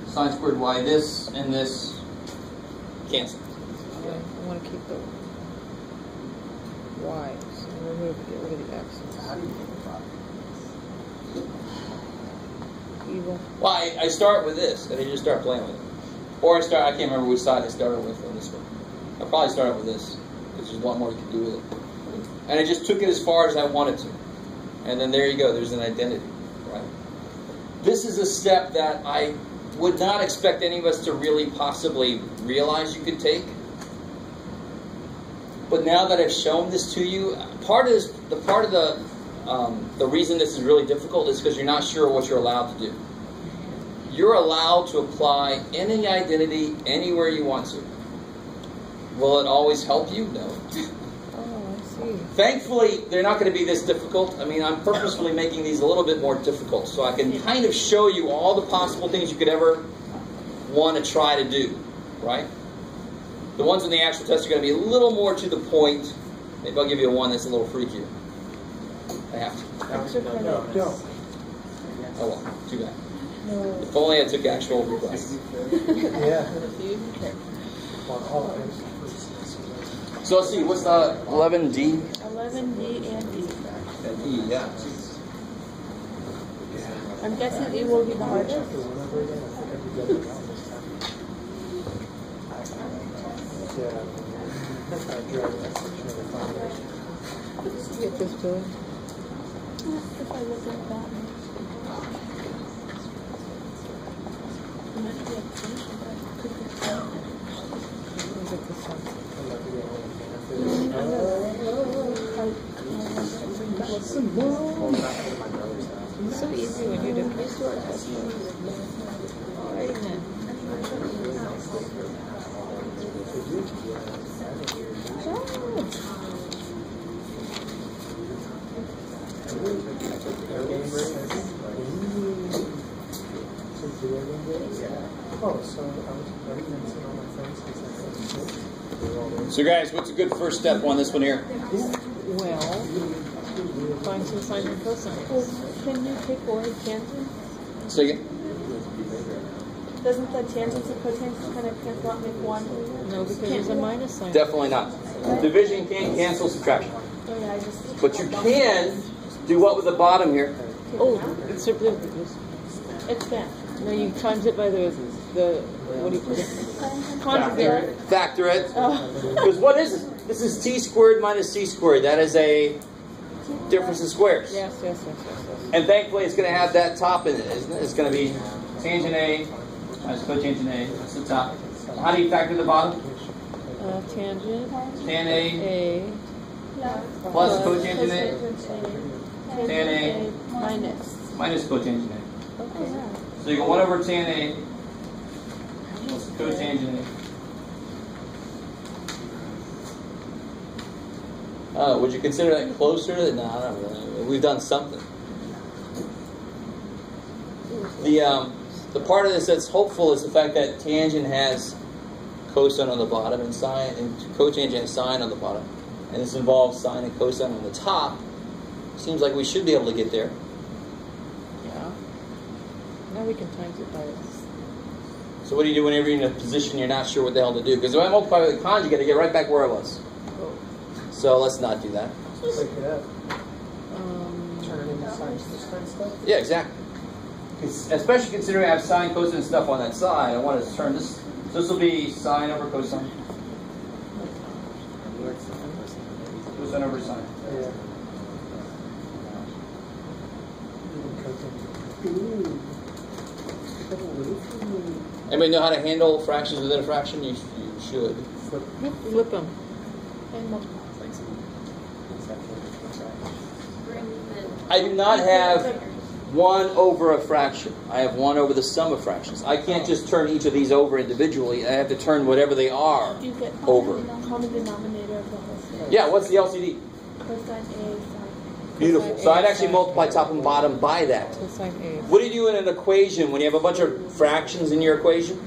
sine squared y. This and this cancel. Yeah, I want to keep the y's and get rid of the x's. How do you make a product? Evil. Well, I start with this, and I just start playing with it. Or I can't remember which side I started with on this one. I probably started with this, because there's a lot more you can do with it. And I just took it as far as I wanted to. And then there you go, there's an identity, right? This is a step that I would not expect any of us to really possibly realize you could take. But now that I've shown this to you, part of the reason this is really difficult is because you're not sure what you're allowed to do. You're allowed to apply any identity anywhere you want to. Will it always help you? No. Oh, I see. Thankfully, they're not going to be this difficult. I mean, I'm purposefully making these a little bit more difficult so I can kind of show you all the possible things you could ever want to try to do, right? The ones in the actual test are going to be a little more to the point. Maybe I'll give you a one that's a little freakier. I have to. No. Oh well, too bad. No. If only I took actual requests. Yeah. On all items. So let's see, what's the 11D? 11D and D. And E, yeah. I'm guessing E will be the hardest. Get this going. If I look at that. Get this one. It's so easy when you're doing this work. Alrighty then. So guys, what's a good first step on this one here? Well, find some sine and cosine. Can you take away tangents? Say again? Doesn't the tangents and cotangents kind of cancel out and make one? No, because there's a minus sign. Definitely not. Division can't cancel subtraction. Oh yeah, I just. But you can do what with the bottom here? Oh, it's Expand. no, you times it by the what do you put it? Conjugate. Factor it. Oh. Because what is it? This is t squared minus c squared. That is a difference in squares. Yes. And thankfully, it's going to have that top in it, isn't it? It's going to be tangent A minus cotangent A. That's the top. How do you factor the bottom? Tangent. Tan A plus cotangent A. Tan A minus cotangent A. Okay. So you go 1 over tan A plus cotangent A. Would you consider that closer to no, I don't really. We've done something. The part of this that's hopeful is the fact that tangent has cosine on the bottom and sine, and cotangent has sine on the bottom, and this involves sine and cosine on the top. Seems like we should be able to get there. Yeah. Now we can times it by this. So what do you do whenever you're in a position you're not sure what the hell to do? Because if I multiply with the conjugate, I get right back where I was. So let's not do that. Break it up. Turn it into sine stuff. Yeah, exactly. Especially considering I have sine, cosine stuff on that side, I want to turn this. So this will be sine over cosine. Cosine over sine. Yeah. Anybody know how to handle fractions within a fraction? You should. Flip them. And multiply. I do not have 1 over a fraction. I have 1 over the sum of fractions. I can't just turn each of these over individually. I have to turn whatever they are Do you get over. common denominator of the whole thing? Yeah, what's the LCD? Cosine A, sine. Beautiful. So I'd actually multiply top and bottom by that. Cosine A. What do you do in an equation when you have a bunch of fractions in your equation?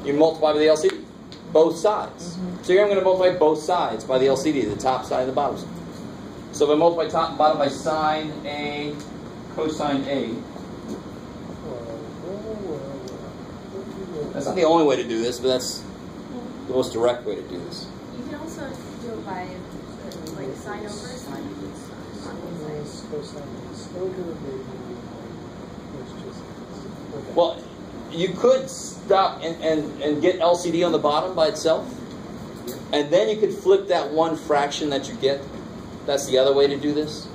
You multiply by the LCD. Both sides. So here I'm going to multiply both sides by the LCD, the top side and the bottom side. So if I multiply top and bottom by sine A, cosine A. That's not the only way to do this, but that's the most direct way to do this. You can also do it by like sine over sine. Well, you could stop and get LCD on the bottom by itself, and then you could flip that one fraction that you get. That's the other way to do this.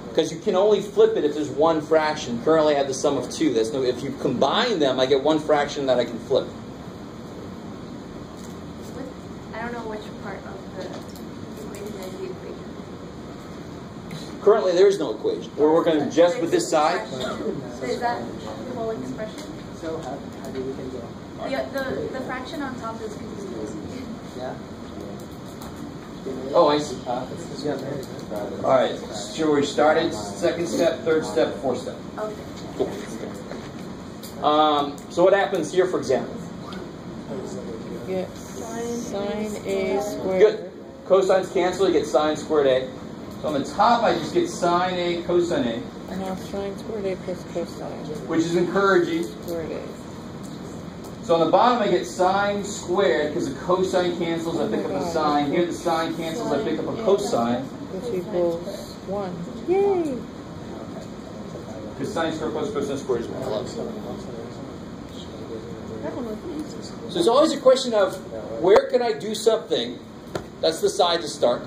Because you can only flip it if there's one fraction. Currently I have the sum of 2. That's no. If you combine them, I get one fraction that I can flip. I don't know which part of the equation is the equation. Currently there is no equation. We're working just with this side. So is that the whole expression? So how do we can go? The fraction on top is confusing. Yeah. Oh, I see. All right. Sure, we started. Second step, third step, fourth step. Okay. Cool. So what happens here, for example? Get sine A squared. Good. Cosines cancel. You get sine squared A. So on the top, I just get sine A, cosine A. And now sine squared A plus cosine. Which is encouraging. Squared A. So on the bottom, I get sine squared because the cosine cancels. I pick up a sine. Here, the sine cancels. I pick up a cosine. Which equals 1. Yay! Because sine squared plus cosine squared is 1. I love it. That one was easy. So it's always a question of where can I do something? That's the side to start.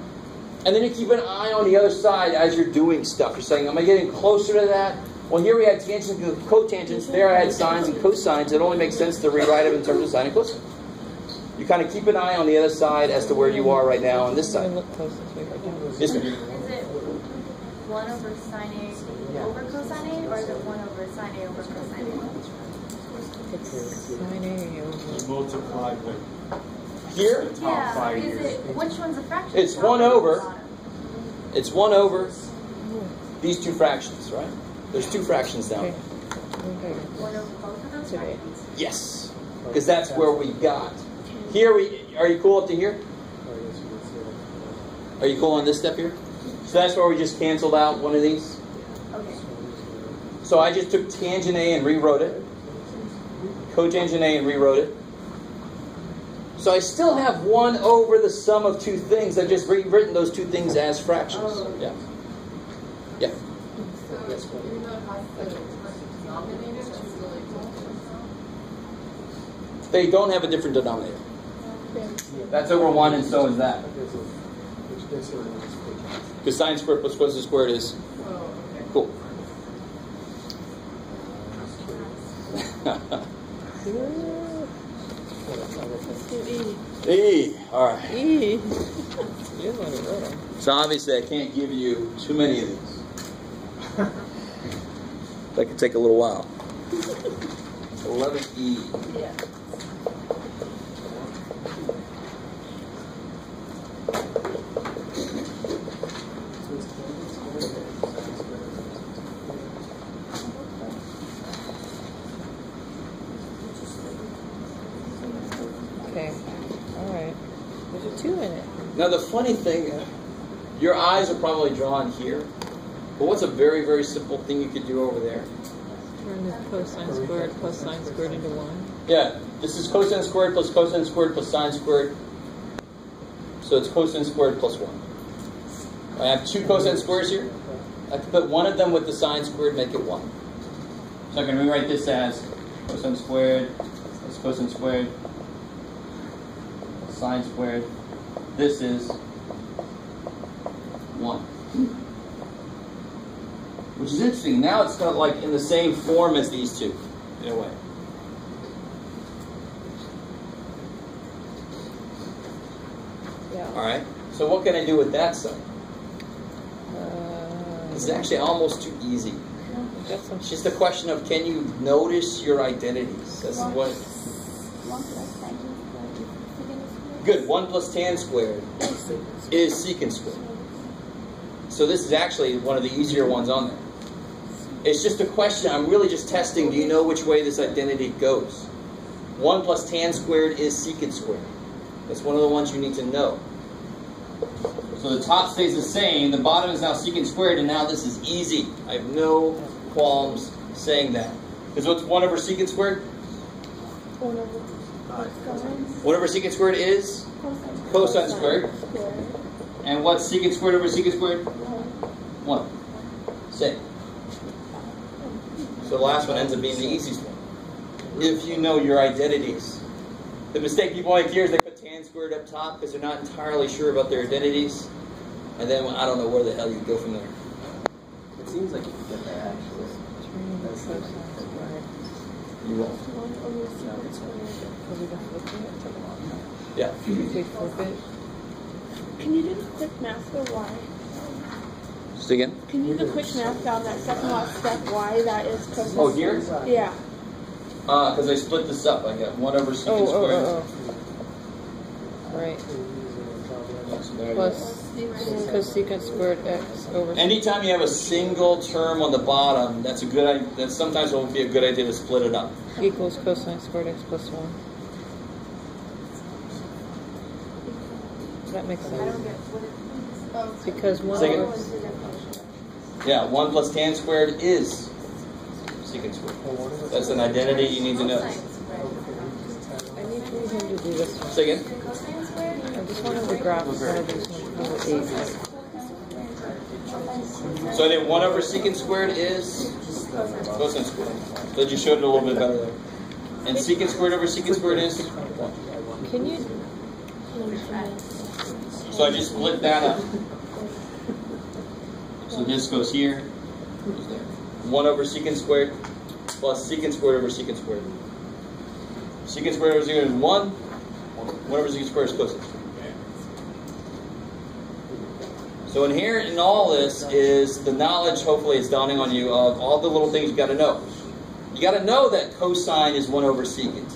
And then you keep an eye on the other side as you're doing stuff. You're saying, am I getting closer to that? Well, here we had tangents and cotangents. There I had sines and cosines. It only makes sense to rewrite it in terms of sine and cosine. You kind of keep an eye on the other side as to where you are right now on this side. Yes, ma'am. Is it 1 over sine A over cosine A, or is it 1 over sine A over cosine A? It's sine A over. Multiply with Here, Yeah. Is it which one's a fraction? it's 1 over. It's 1 over these two fractions, right? There's two fractions down Okay. there. 1 over both of those Today. fractions? Yes, because that's where we got. Here we are. You cool up to here? Are you cool on this step here? So that's where we just canceled out one of these. Okay. So I just took tangent A and rewrote it. Cotangent A and rewrote it. So I still have 1 over the sum of two things. I've just rewritten those two things as fractions. Yeah. Yeah. Even though it has the denominator, it's still equal. They don't have a different denominator. That's over 1 and so is that. Yes, sir. Because sine squared plus cosine squared is cool. E. All right. E. So obviously I can't give you too many of these. That could take a little while. 11E. Yeah. Okay. All right. There's a 2 in it. Now the funny thing, your eyes are probably drawn here. But what's a very, very simple thing you could do over there? Turn the cosine squared plus sine squared into 1. Yeah, this is cosine squared plus sine squared. So it's cosine squared plus 1. I have 2 cosine squares here. I can put one of them with the sine squared, make it 1. So I'm going to rewrite this as cosine squared plus cosine squared sine squared. This is 1. Which is interesting. Now it's kind of like in the same form as these two, in a way. Yeah. All right. So what can I do with that side? This is actually almost too easy. It's just a question of, can you notice your identities? That's what. 1 plus tan squared. Good. 1 plus tan squared is secant squared. So this is actually one of the easier ones on there. It's just a question. I'm really just testing. Do you know which way this identity goes? 1 plus tan squared is secant squared. That's one of the ones you need to know. So the top stays the same. The bottom is now secant squared, and now this is easy. I have no qualms saying that. Because what's 1 over secant squared? 1 over 1 over secant squared is cosine squared. And what's secant squared over secant squared? 1. Same. So the last one ends up being the easiest one. If you know your identities. The mistake people make here is they put tan squared up top because they're not entirely sure about their identities. And then I don't know where the hell you go from there. It seems like you can get that actually. You won't. 1 over secant squared. Yeah. Can you do the quick math for why? Just again? Can you do the quick math down that second last step why that is cosine? Oh, here? Yeah. Because I split this up. I got 1 over secant squared. Right. Plus cosecant squared x over. Anytime you have a single term on the bottom, that's a good idea. That sometimes it will be a good idea to split it up. Equals cosine squared x plus 1. That makes sense. Because 1 over... Yeah, 1 plus tan squared is secant squared. That's an identity you need to know. I need him to do this one. Say again? I just wanted the graph so I just want to 8. So I did 1 over secant squared is cosine squared. So you showed it a little bit better there. And secant squared over secant squared is 1. Can you... So I just split that up. So this goes here. 1 over secant squared plus secant squared over secant squared. Secant squared over secant is 1. 1 over secant squared is cosine squared. So inherent in all this is the knowledge, hopefully it's dawning on you, of all the little things you got to know. You got to know that cosine is 1 over secant.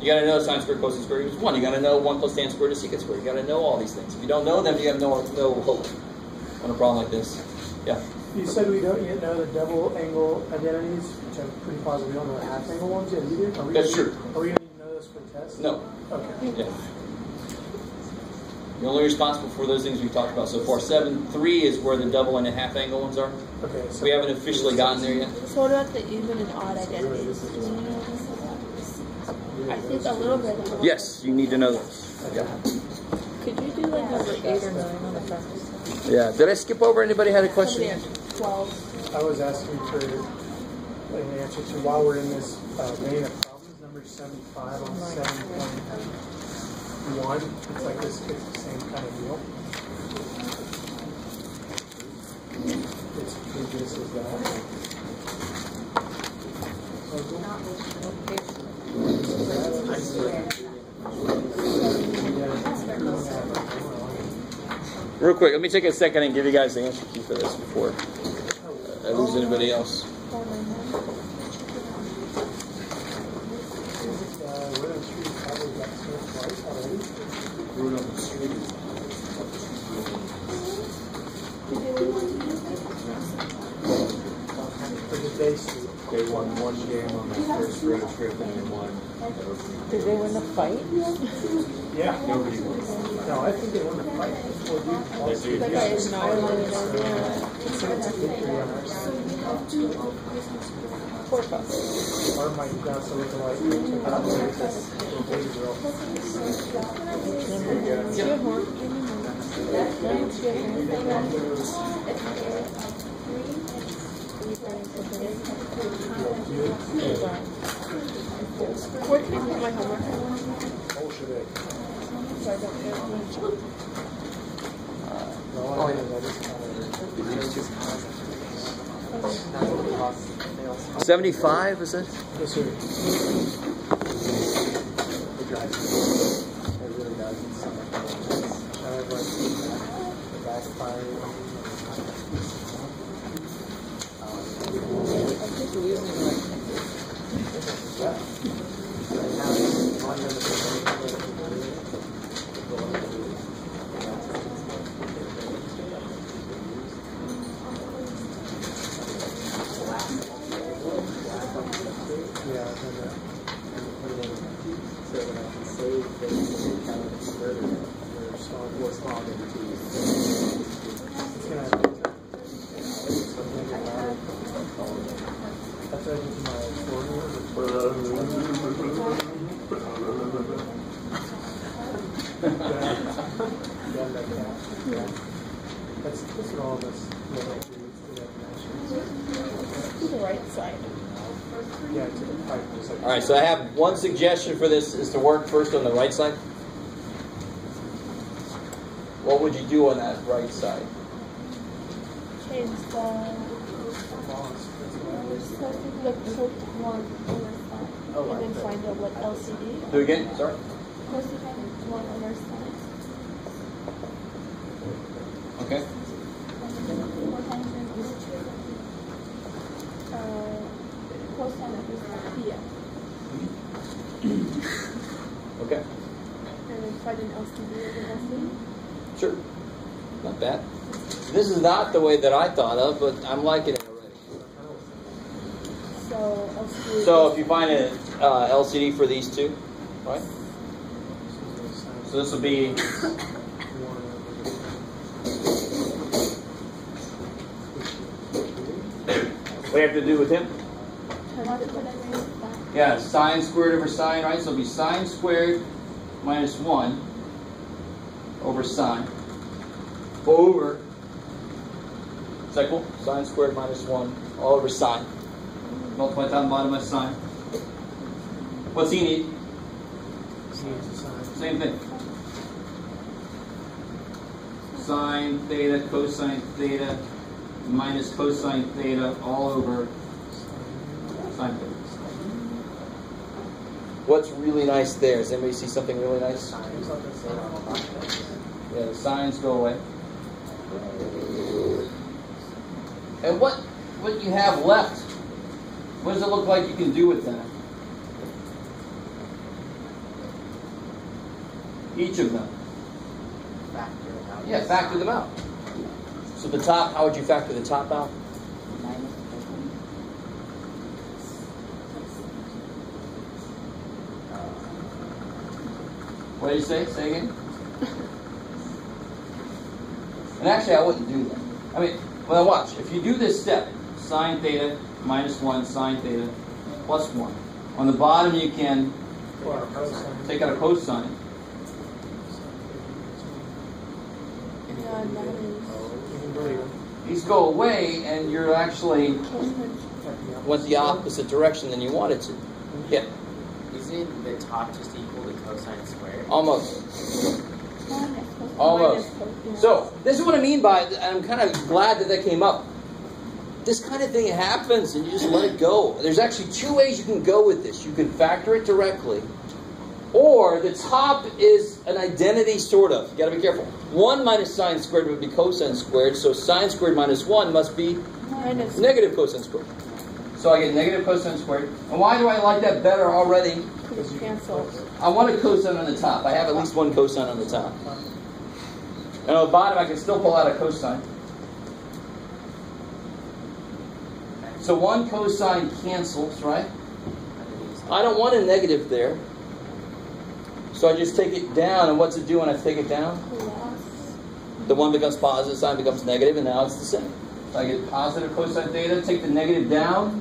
You got to know sine squared cosine squared equals 1. You got to know 1 plus tan squared is secant squared. You got to know all these things. If you don't know them, you have no hope on a problem like this. Yeah. You said we don't yet know the double angle identities, which I'm pretty positive we don't know the half angle ones yet either. That's true. Are we going to know those for the test? No. Okay. Yeah. You're only responsible for those things we've talked about so far. 7.3 is where the double and a half angle ones are. Okay. So we haven't officially gotten there yet. So what about the even and odd identities? I think a little bit. Yes, you need to know those. Yeah. Could you do like number 8 or 9 on the practice? Yeah. Did I skip over? Anybody had a question? 12. I was asking for an answer to while we're in this vein of problems, number 75 on 7.1. 1, it's like this, it's the same kind of deal. It's previous as that. Real quick, let me take a second and give you guys the answer key for this before I lose anybody else. They won one game on my first road trip and they won. Did they win the fight? Yeah. Nobody won. No, I think they won the fight before you. That guy is annihilated. Poor fuck. Or my dad's looking like Do you have more? Where can I put my homework? Sorry about that. 75, is it? Yes, sir. All right, so I have one suggestion for this is to work first on the right side. What would you do on that right side? Change the one and then find the what LCD. Do it again, sorry. One over side. Okay. Cosine of this yeah. Okay. And then find an LCD of the LCD. Sure. Not bad. This is not the way that I thought of, but I'm liking it already. So LCD. So if you find an LCD for these two, right? So this will be what do you have to do with him? Yeah, sine squared over sine, right? So it'll be sine squared minus 1 over sine over, is that cool? Sine squared minus 1 all over sine. Multiply top and bottom by sine. What's he need? Same thing. Sine theta, cosine theta, minus cosine theta all over sine theta. What's really nice there? Does anybody see something really nice? Yeah, the sines go away. And what you have left, what does it look like you can do with that? Each of them. Yeah, factor them out. So the top, how would you factor the top out? What did you say? Say again? And actually, I wouldn't do that. I mean, well, watch. If you do this step, sine theta minus 1, sine theta plus 1. On the bottom, you can take out a cosine. These go away, and you're actually went the opposite direction than you wanted to. Yeah. Isn't the top just equal to cosine squared? Almost. Almost. So, this is what I mean by, and I'm kind of glad that came up. This kind of thing happens and you just let it go. There's actually two ways you can go with this. You can factor it directly, or the top is an identity, sort of. You got to be careful. 1 minus sine squared would be cosine squared, so sine squared minus 1 must be negative cosine squared. So I get negative cosine squared. And why do I like that better already? Because it cancels. I want a cosine on the top. I have at least one cosine on the top. And on the bottom, I can still pull out a cosine. So one cosine cancels, right? I don't want a negative there. So I just take it down, and what's it do when I take it down? The 1 becomes positive, sine becomes negative, and now it's the same. So I get positive cosine theta, take the negative down.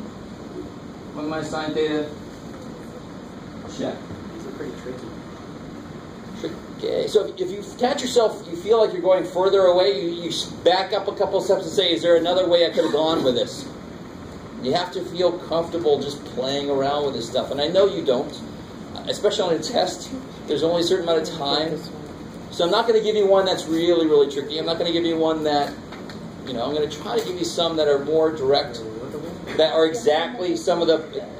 1 minus sine theta, check. These are pretty tricky. Okay, so if you catch yourself, you feel like you're going further away, you back up a couple steps and say, is there another way I could have gone with this? You have to feel comfortable just playing around with this stuff. And I know you don't, especially on a test. There's only a certain amount of time. So I'm not going to give you one that's really, really tricky. I'm not going to give you one that, I'm going to try to give you some that are more direct, that are exactly some of the,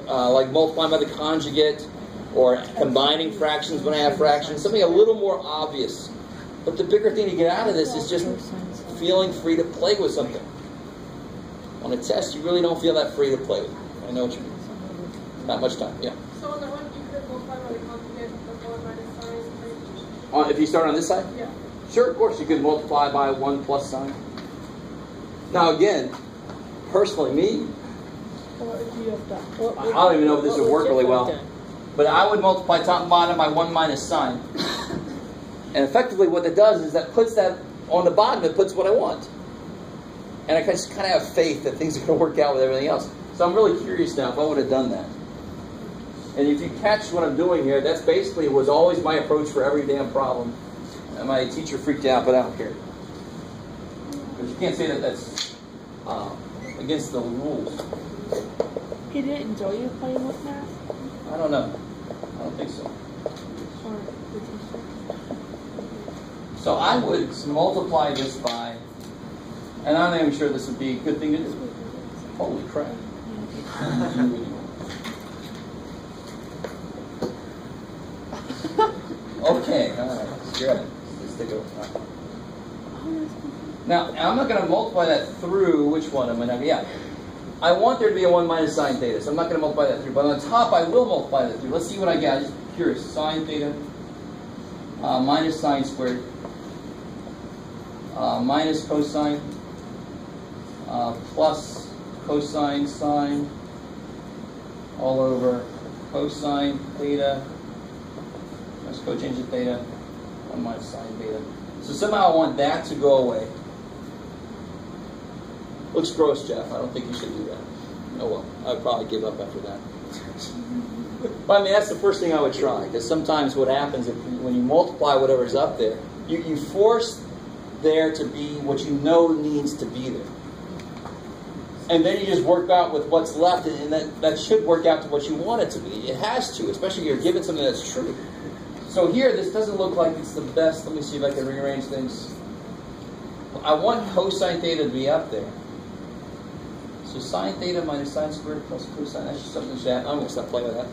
like multiplying by the conjugate, or combining fractions when I have fractions, something a little more obvious. But the bigger thing to get out of this is just feeling free to play with something. On a test, you really don't feel that free to play with. I know what you mean. Not much time, yeah. So on the one, you could multiply by the conjugate of 1 minus sine. If you start on this side? Yeah. Sure, of course, you could multiply by 1 plus sine. Now again, personally, me, What would you have done? I don't even know if this would work really well. But I would multiply top and bottom by 1 minus sine. And effectively what that does is that puts that on the bottom, it puts what I want. And I just kind of have faith that things are going to work out with everything else. So I'm really curious now if I would have done that. And if you catch what I'm doing here, that's basically was always my approach for every damn problem. And my teacher freaked out, but I don't care. Because you can't say that that's against the rules. He didn't enjoy you playing with math? I don't know. I don't think so. Or the teacher? So I would multiply this by, and I'm not even sure this would be a good thing to do. Holy crap. Okay, all right. Good. Let's take it over. Now, I'm not going to multiply that through, which one am I going to, yeah. I want there to be a 1 minus sine theta, so I'm not going to multiply that through. But on the top, I will multiply that through. Let's see what I get. I'm just curious. Sine theta minus sine squared minus cosine plus cosine sine all over cosine theta minus cotangent of theta 1 minus sine theta. So somehow I want that to go away. Looks gross, Jeff. I don't think you should do that. Oh well, I'd probably give up after that. But I mean, that's the first thing I would try. Because sometimes what happens when you multiply whatever's up there, you force there to be what you know needs to be there. And then you just work out with what's left, and that should work out to what you want it to be. It has to, especially if you're given something that's true. So here, this doesn't look like it's the best. Let me see if I can rearrange things. I want cosine theta to be up there. So sine theta minus sine squared plus cosine, that's just something that I'm going to stop playing with that.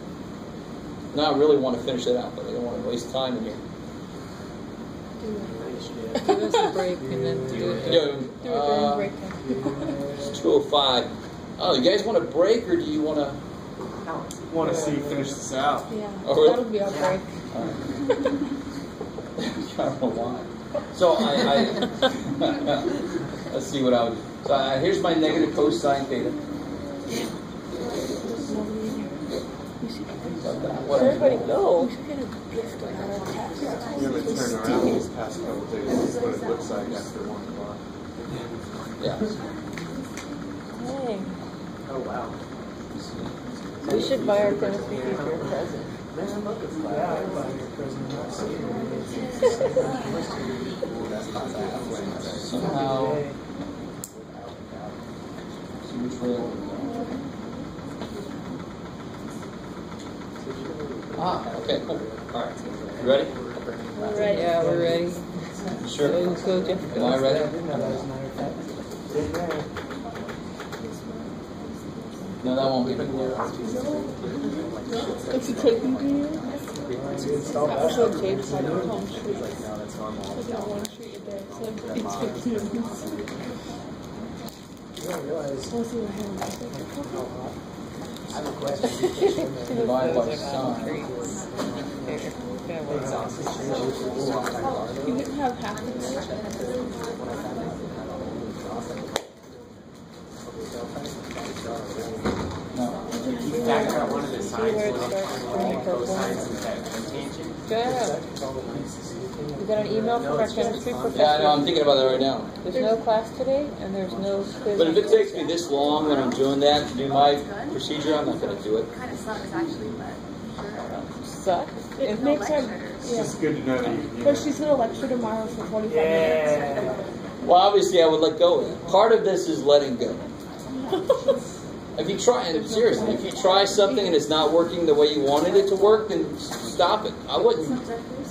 Now I really want to finish it out, but I don't want to waste time in here. Give us a break and then do it. Do it during break time. It's 2:05. Oh, you guys want a break, or do you want to? Want to see you finish this out? Yeah, Oh, really? that'll be our break. All right. I don't know why. So let's see what I would do. So here's my negative cosine theta. Everybody go. I'm going to turn around these past couple days. This is what it looks like after 1 o'clock. Yeah. Dang. Oh, wow. We should buy our chemistry teacher a present. Somehow, see which way I want to go. Okay, cool. All right. You ready? We're ready. Yeah, we're ready. Sure. Let's go, Jeff. Am I ready? No, that won't be good. What's it taking to you? Also, James had a home street. No, that's normal. Like on one street a day. So it's 15 minutes. We'll see what happens. I have a question. Divide by sign. You can have half of it. You back out one of the signs, one of the cosines and that tangent. Good. We got an email from our chemistry professor. Yeah, I know. I'm thinking about that right now. There's no class today, and there's no quiz. But if it takes me this long when I'm doing that to do my procedure, I'm not going to do it. Kind of sucks actually, but Sucks. It makes her. It's Yeah. just good to know that you But she's going to lecture tomorrow for 45 minutes. Well, obviously, I would let go of it. Part of this is letting go. If you try, and seriously, if you try something and it's not working the way you wanted it to work, then stop it. I wouldn't.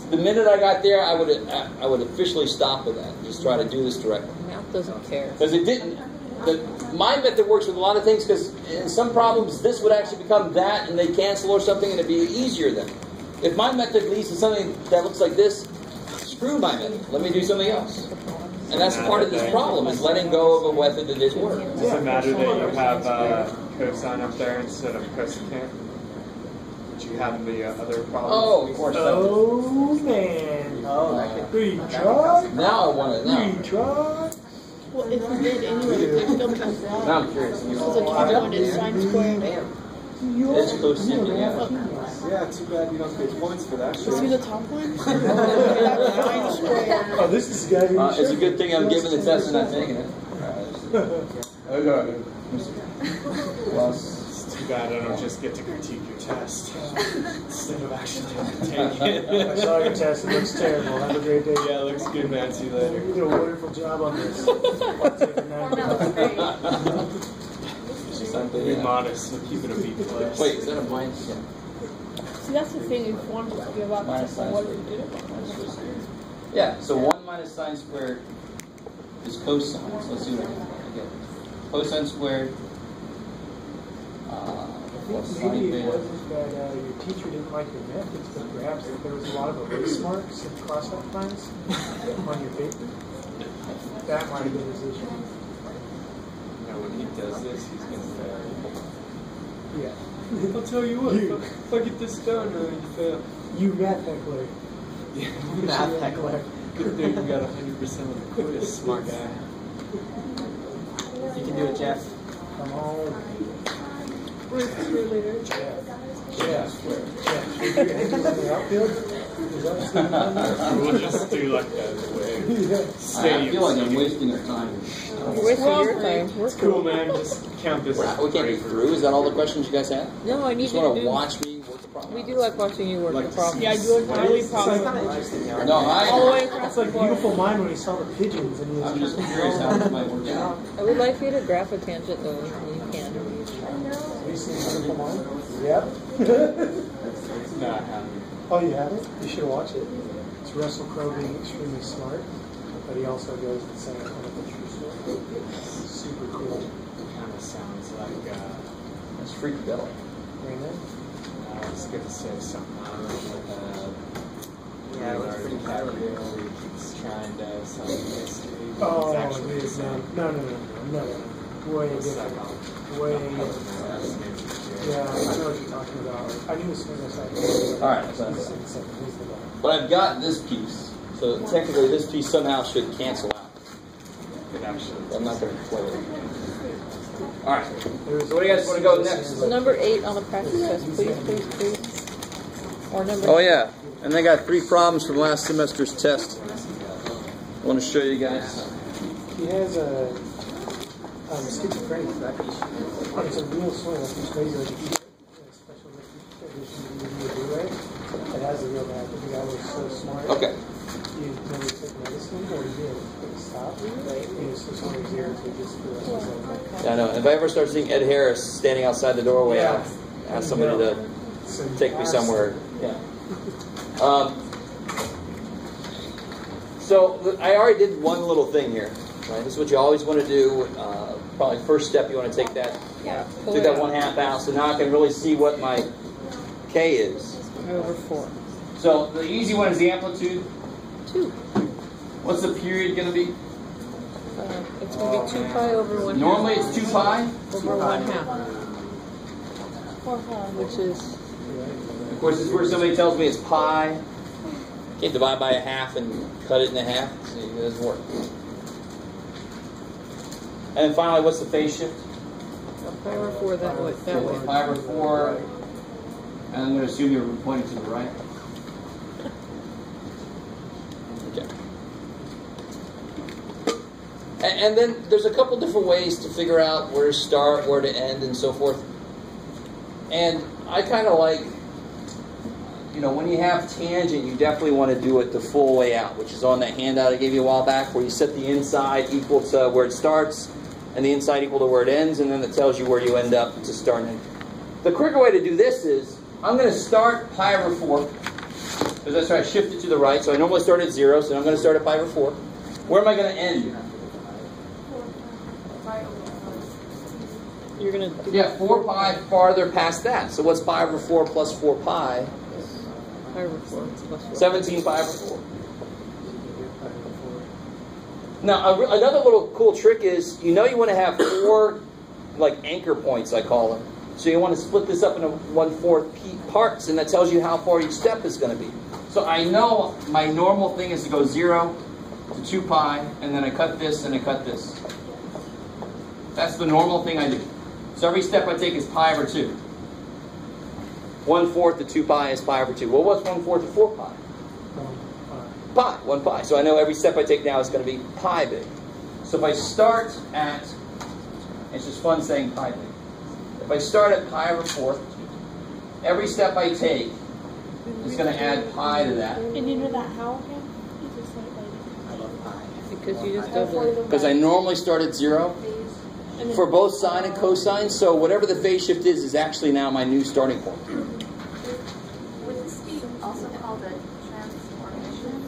The minute I got there, I would officially stop with that. Just try to do this directly. Math doesn't care. Because it didn't. My method works with a lot of things because in some problems this would actually become that and they cancel or something and it'd be easier then. If my method leads to something that looks like this, screw my method. Let me do something else. And that's part of this problem, is letting go of a method that didn't work. Does it matter that you have cosine up there instead of cosecant? Do you have the other problem? Oh, of course. Oh, man. Oh, that could Retry? Now I want it. Now. Retry? Well, if you did anyway, they still comes out. Now I'm curious. Because if you wanted sine squared. It's cosecant, yeah. Yeah, too bad you don't get points for that. You see the top one? Sine squared. Oh, this is the guy who It's a good thing I'm giving the test and not taking it. Plus. It's too bad I don't just get to critique your test instead of actually taking it. I saw your test. It looks terrible. Have a great day. Yeah, it looks good, man. See you later. You did a wonderful job on this. I'll take a 9. Be modest. We'll keep it a B+. Wait, is that a blank? Yeah. See, that's the thing. If you wanted to give up, Minus like, sine what squared. if you did it? Yeah, so 1 minus sine squared is cosine. So let's see what I get. Cosine squared plus sine Maybe it beta. wasn't that your teacher didn't like your methods, but perhaps that there was a lot of erase marks and cross-out lines on your paper. That might have been his issue. Now, when he does this, he's going to fail. Yeah. I'll tell you what, if I get this done, you fail. You math heckler. Yeah, Math heckler. Good thing you got 100% of the quiz, smart guy. You can do it, Jeff. Come on. Where's the cheerleader? Yeah. Your hands in the outfield? Is that what's going on there? We'll just do like that the way. Yeah. I feel like I'm wasting our time. You're wasting your time. It's cool, man. Just count this. We can't be through. Is that all the questions you guys have? No, I You need just you want to to do. watch me work the problem? We do like watching you work the problem. Yeah, I do it highly It's kind of probably. interesting. No, All the way across That's the like board. beautiful mind when he saw the pigeons and he was I'm just curious how it might work out. I would like for you to graph a tangent though, when you can. Have you seen Beautiful Mind? Yep. No, I haven't. Oh, you haven't? You should watch it. It's Russell Crowe being extremely smart, but he also goes and saying kind of a true story. Super cool. Kind of sounds like, That's freak belly. Raymond? I was going to say something like, Yeah, it was pretty clever. He keeps trying to sell history. Oh, It's actually dude, the no. same. No. Way It's like, different. Way different. Yeah, I know what you're talking about. I knew as soon as I saw it. All right, that's not bad. But I've got this piece, so technically this piece somehow should cancel out. It actually. I'm not going to play it. All right. So where do you guys want to go next? Number 8 on the practice test, please. Or number. Oh yeah, and they got 3 problems from last semester's test. I want to show you guys. He has a schizophrenia. It's a real swing. Like he's crazy. Like a special edition DVD Blu-ray that has the real guy. The guy was so smart. Okay. He never took medicine, or he did. But he stopped. He was so smart. He was just for the rest of his life. Yeah, I know. If I ever start seeing Ed Harris standing outside the doorway, I'll ask somebody to So take me somewhere Yeah. So I already did one little thing here. Right? This is what you always want to do. Probably first step, you want to take that, take that 1/2 out. So now I can really see what my K is. Over 4. So the easy one is the amplitude. 2. What's the period going to be? It's going to be 2 pi over 1/2. Normally it's 2 pi. Over 1/2. Which is... Of course, this is where somebody tells me it's pi. Can't divide by 1/2 and cut it in 1/2. See, it doesn't work. And then finally, what's the phase shift? Pi over 4 that way. Pi over 4. And I'm going to assume you're pointing to the right. Okay. And then there's a couple different ways to figure out where to start, where to end, and so forth. And I kind of like, when you have tangent, you definitely want to do it the full way out, which is on that handout I gave you a while back, where you set the inside equal to where it starts, and the inside equal to where it ends, and then it tells you where you end up to start and end. The quicker way to do this is, I'm going to start pi over 4, because that's why I shift it to the right, so I normally start at 0, so I'm going to start at pi over 4. Where am I going to end? You're going to... Yeah, 4 pi farther past that. So what's pi over 4 plus 4 pi? Pi over 4 plus 4. 17 pi over 4. Now, another little cool trick is, you want to have 4 anchor points, I call them. So you want to split this up into 1/4 parts, and that tells you how far each step is going to be. So I know my normal thing is to go 0 to 2 pi, and then I cut this and I cut this. That's the normal thing I do. So every step I take is pi over 2. 1/4 to 2 pi is pi over 2. Well, what's 1/4 to 4 pi? Pi, 1 pi. So I know every step I take now is going to be pi big. So if I start at, it's just fun saying pi big. If I start at pi over 4, every step I take is going to add pi to that. And you know that how again? I love pi. Because you just double it. Because I normally start at 0 for both sine and cosine, so whatever the phase shift is actually now my new starting point. Would this be also called a transformation?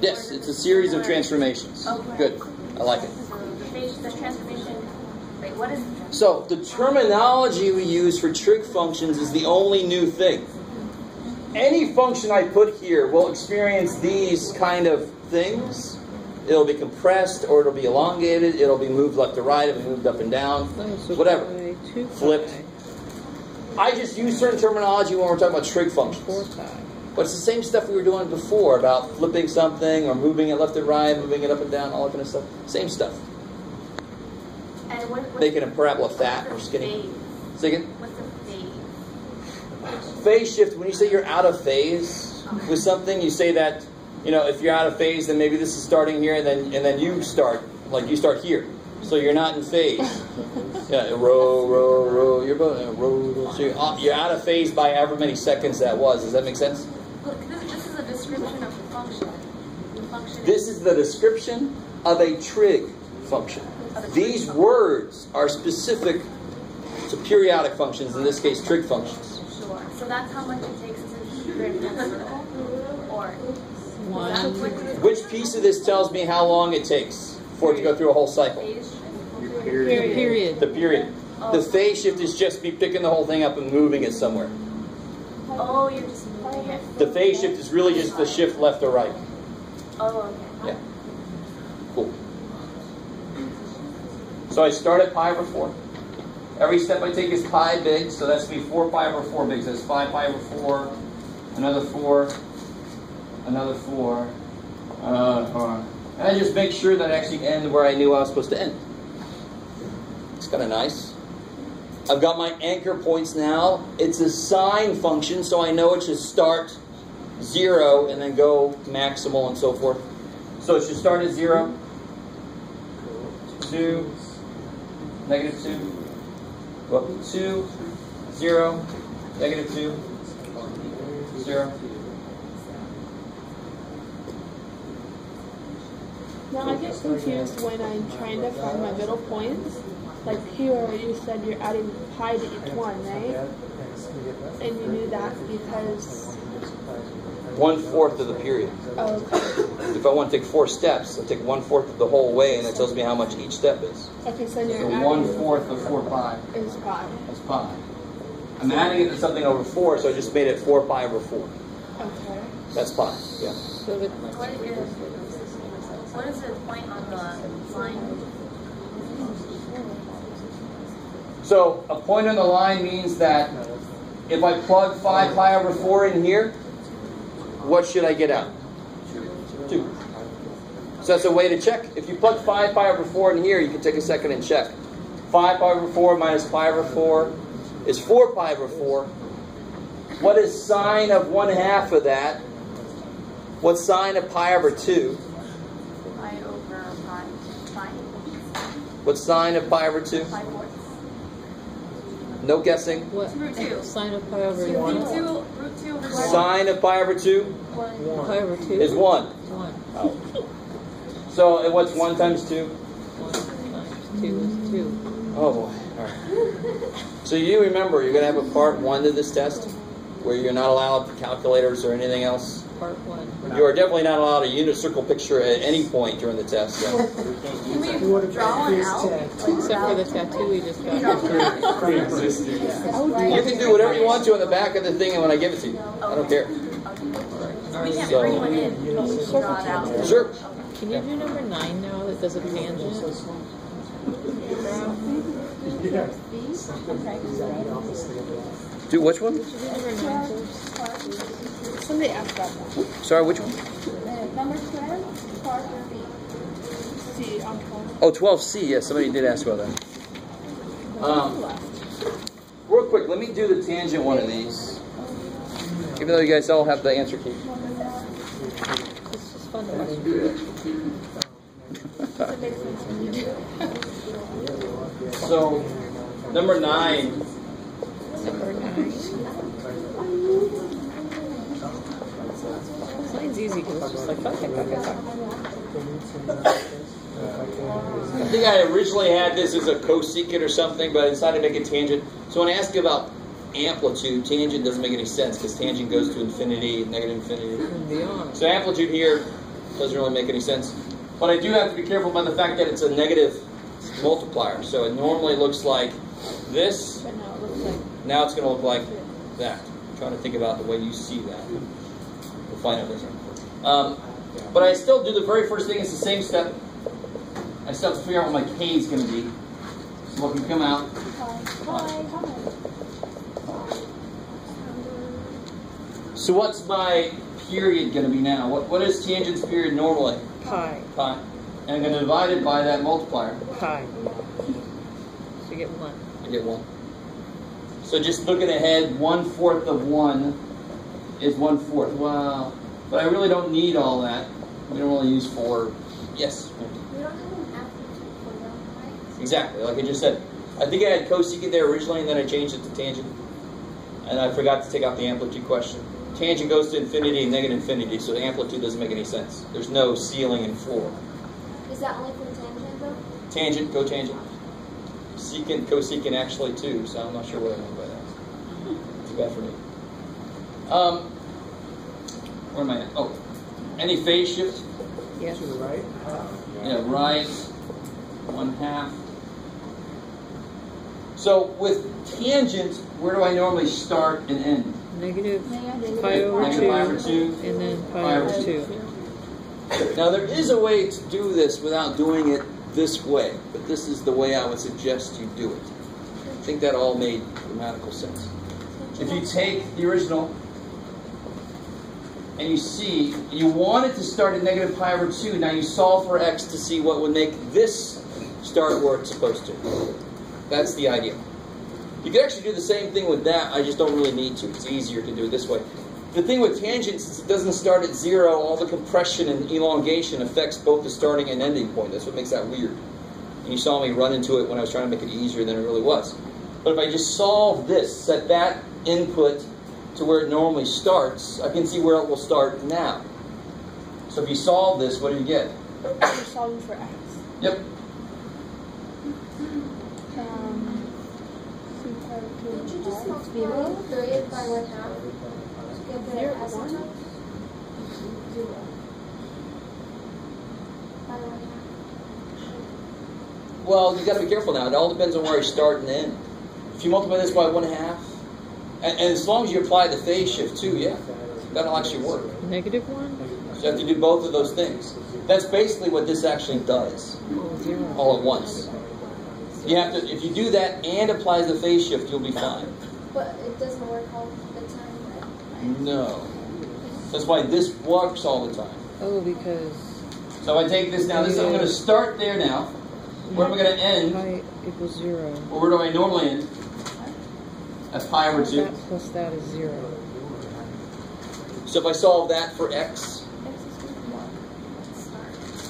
Yes, it's a series of transformations. Okay. Good. I like it. So the transformation, wait, what is the transformation? So the terminology we use for trig functions is the only new thing. Any function I put here will experience these kind of things. It'll be compressed, or it'll be elongated, it'll be moved left to right, it'll be moved up and down, whatever. Flipped. I just use certain terminology when we're talking about trig functions. But it's the same stuff we were doing before about flipping something, or moving it left to right, moving it up and down, all that kind of stuff. Same stuff. And what Making a parabola fat or skinny. Say again? What's the phase? Phase shift, when you say you're out of phase with something, you say that, if you're out of phase, then maybe this is starting here, and then you start, you start here. So you're not in phase. Yeah, row, you're both, row. So you're out of phase by however many seconds that was. Does that make sense? Look, this is a description of the function. This is the description of a trig function. These words are specific to periodic functions, in this case, trig functions. Sure. So that's how much it takes to create a circle? Or... Which piece of this tells me how long it takes for it to go through a whole cycle? Period. The period. The phase shift is just me picking the whole thing up and moving it somewhere. Oh, you're just moving it. The phase shift is really just the shift left or right. Oh, okay. Yeah. Cool. So I start at pi over 4. Every step I take is pi big, so that's going to be 4 pi over 4 big. So that's 5 pi over 4, another 4, another 4, another 4. And I just make sure that I actually end where I knew I was supposed to end. It's kind of nice. I've got my anchor points now. It's a sine function, so I know it should start 0 and then go maximal and so forth. So it should start at 0, 2, negative 2, go up to 2, 0, negative 2, 0. Now I get confused when I'm trying to find my middle points. Like here, you said you're adding pi to each one, right? And you knew that because 1/4 of the period. Oh, okay. If I want to take 4 steps, I take 1/4 of the whole way, and that tells me how much each step is. Okay, so you're So adding 1/4 of 4 pi is pi. is pi. I'm adding it to something over 4, so I just made it 4 pi over 4. Okay. That's pi, yeah. So the, What is the point on the line? So a point on the line means that if I plug 5 pi over 4 in here, what should I get out? 2. So that's a way to check. If you plug 5 pi over 4 in here, you can take a second and check. 5 pi over 4 minus pi over 4 is 4 pi over 4. What is sine of 1/2 of that? What's sine of pi over 2? Pi over pi. What's sine of pi over 2? 5/4. No guessing. what? Root 2. Sine of pi over Root 1. 2 over 1. Sine of pi over 2 Pi over 2 is 1. 1. Oh. So and what's 1 times 2? 1 times 2 is 2. Oh boy. All right. So you remember, you're going to have a part 1 to this test where you're not allowed calculators or anything else. Part 1. You are definitely not allowed a unit circle picture at any point during the test. So. Can we draw one out? Except for the tattoo we just got. Pre-existing. You can do whatever you want to on the back of the thing when I give it to you. I don't care. We can't So- bring one in. Draw it out. Sure. Can you do number 9 now that does a tangent? Do which one? Could you do number 9 first? Somebody asked about that. Sorry, which one? Number 12, part B. See, on 12. Oh, 12C. Yes, somebody did ask about that. Real quick, let me do the tangent one of these. Even though you guys all have the answer key. It's just fun to watch. So, number 9. Number 9. Nine's easy because it's just like, fuck. I think I originally had this as a cosecant or something, but I decided to make a tangent. So when I ask you about amplitude, tangent doesn't make any sense because tangent goes to infinity, negative infinity. And beyond. So amplitude here doesn't really make any sense. But I do have to be careful about the fact that it's a negative multiplier. So it normally looks like this. But now it looks like Now it's going to look like that. I'm trying to think about the way you see that. We'll find out this one. But I still do the very first thing. It's the same step. I still have to figure out what my K is going to be. So what can come out. So what's my period going to be now? What is tangent's period normally? pi. Pi. And I'm going to divide it by that multiplier. Pi. So you get 1. I get 1. So just looking ahead, 1/4 of 1 is 1/4. Wow. But I really don't need all that. We don't really use 4. Yes? We don't have an amplitude for them, right? Exactly, like I just said. I think I had cosecant there originally, and then I changed it to tangent. And I forgot to take out the amplitude question. Tangent goes to infinity and negative infinity, so the amplitude doesn't make any sense. There's no ceiling and floor. Is that only for tangent though? Tangent, cotangent. Secant, cosecant actually too, so I'm not sure what I mean by that. Too bad for me. Where am I at? Oh, any phase shift? Yes. To the right. Yeah, right. 1/2. So with tangent, where do I normally start and end? Negative pi over Negative pi over 2. and then pi over 2. Now there is a way to do this without doing it this way, but this is the way I would suggest you do it. I think that all made grammatical sense. If you take the original and you see, you want it to start at negative pi over 2, now you solve for x to see what would make this start where it's supposed to. That's the idea. You can actually do the same thing with that, I just don't really need to. It's easier to do it this way. The thing with tangents is it doesn't start at 0. All the compression and elongation affects both the starting and ending point. That's what makes that weird. And you saw me run into it when I was trying to make it easier than it really was. But if I just solve this, set that input to where it normally starts, I can see where it will start now. So if you solve this, what do you get? You're solving for x. Yep. Would you just multiply 3 by 1/2 to get the asymptote? Well, you got to be careful now. It all depends on where I start and end. If you multiply this by 1/2, and as long as you apply the phase shift too, yeah, that'll actually work. -1? So you have to do both of those things. That's basically what this actually does, all at once. You have to, if you do that and apply the phase shift, you'll be fine. But it doesn't work all the time, right? No. That's why this works all the time. Oh, because... So if I take this now, I'm going to start there now. Where am I going to end? Pi equals 0. Or where do I normally end? At pi over 2. That plus that is 0. So if I solve that for x,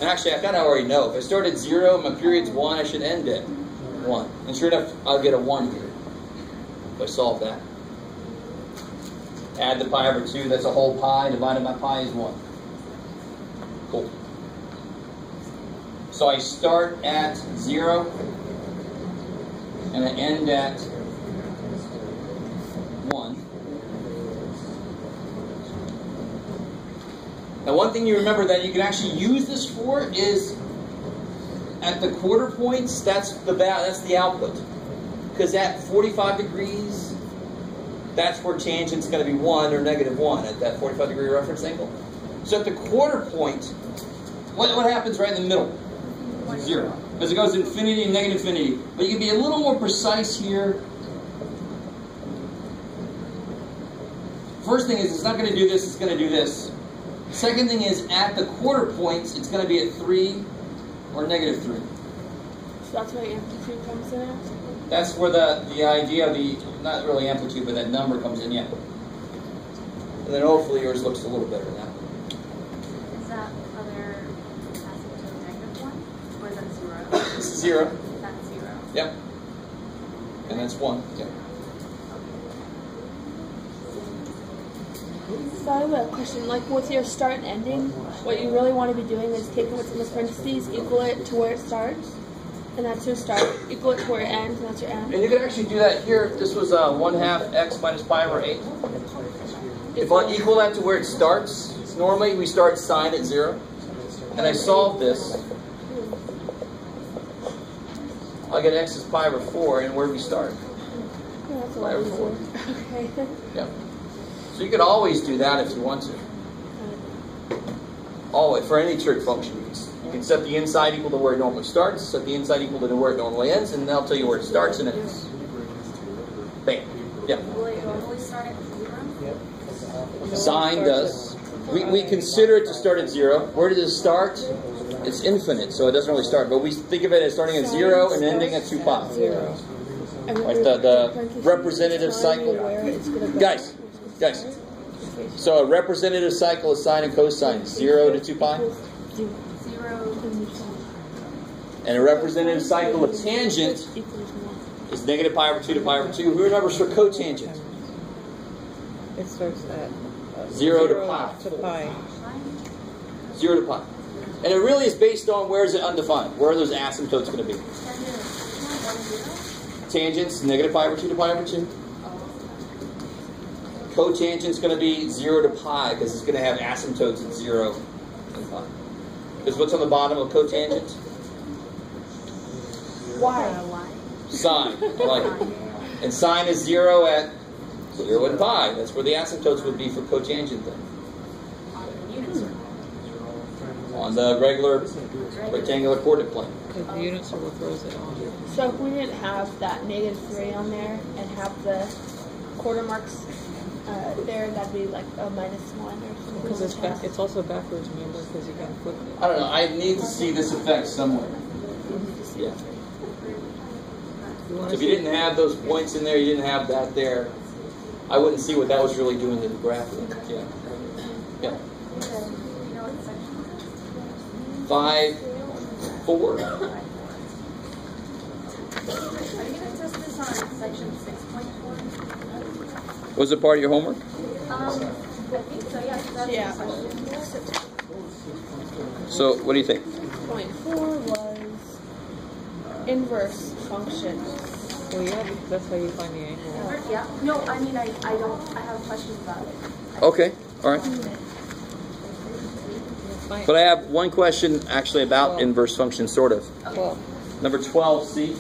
and actually I kind of already know. If I start at 0, my period's 1, I should end at 1. And sure enough, I'll get a 1 here. If I solve that. Add the pi over 2, that's a whole pi, divided by pi is 1. Cool. So I start at 0, and I end at 1. Now one thing you remember that you can actually use this for is at the quarter points, that's the output. Because at 45 degrees, that's where tangent's going to be 1 or -1 at that 45 degree reference angle. So at the quarter point, what happens right in the middle? 0. Because it goes infinity and negative infinity. But you can be a little more precise here. First thing is, it's not going to do this, it's going to do this. Second thing is, at the quarter points, it's going to be at 3 or -3. So that's where amplitude comes in at? That's where the idea of the, not really amplitude, but that number comes in, yeah. And then hopefully yours looks a little better now. Is that other asymptote -1? Or is that 0? This is 0. That's 0. Yep. And that's 1. Yep. So I have a question, like with your start and ending, what you really want to be doing is taking what's in the parentheses, equal it to where it starts, and that's your start, equal it to where it ends, and that's your end. And you could actually do that here. If this was 1/2 x minus pi over 8. If I equal that to where it starts, normally we start sine at 0. And I solve this, I'll get x is pi over 4, and where do we start? Yeah, that's a Pi lot over 4. easier. Okay. Yeah. So you could always do that if you want to. Always, for any trig function. You can set the inside equal to where it normally starts, set the inside equal to where it normally ends, and they'll tell you where it starts and ends. Bam. Yeah. Will it normally start at 0? Sine does. We consider it to start at 0. Where does it start? It's infinite, so it doesn't really start. But we think of it as starting at 0 and ending at 2 pi. 0. Like the representative cycle. Guys. So a representative cycle is sine and cosine, 0 to 2 pi. 0. And a representative cycle of tangent is negative pi over 2 to pi over 2. Who remembers for cotangent? It starts at 0 to pi. 0 to pi. And it really is based on where is it undefined. Where are those asymptotes going to be? Tangents, negative pi over 2 to pi over 2. Cotangent's going to be 0 to pi because it's going to have asymptotes at 0 and pi. Because what's on the bottom of cotangent? Why? Sine. I like it. And sine is 0 at 0 and pi. That's where the asymptotes would be for cotangent then. On the regular rectangular coordinate plane. Because the units are what throws it on. So if we didn't have that -3 on there and have the quarter marks there, that'd be like a -1 or something. Because it's also backwards, remember, because you got to flip it. I don't know. I need to see this effect somewhere. Yeah. So if you didn't have those points in there, you didn't have that there, I wouldn't see what that was really doing to the graph. Yeah. Yeah. 5, 4. Are you going to test this on section 6.4? Was it part of your homework? I think so, yeah. That's Yeah. the question. So, what do you think? 6.4 was inverse functions. Well, yeah, because that's how you find the angle. Yeah. No, I mean, I have questions about it. Okay, all right. But I have one question actually about inverse functions, sort of. Well, Number 12C.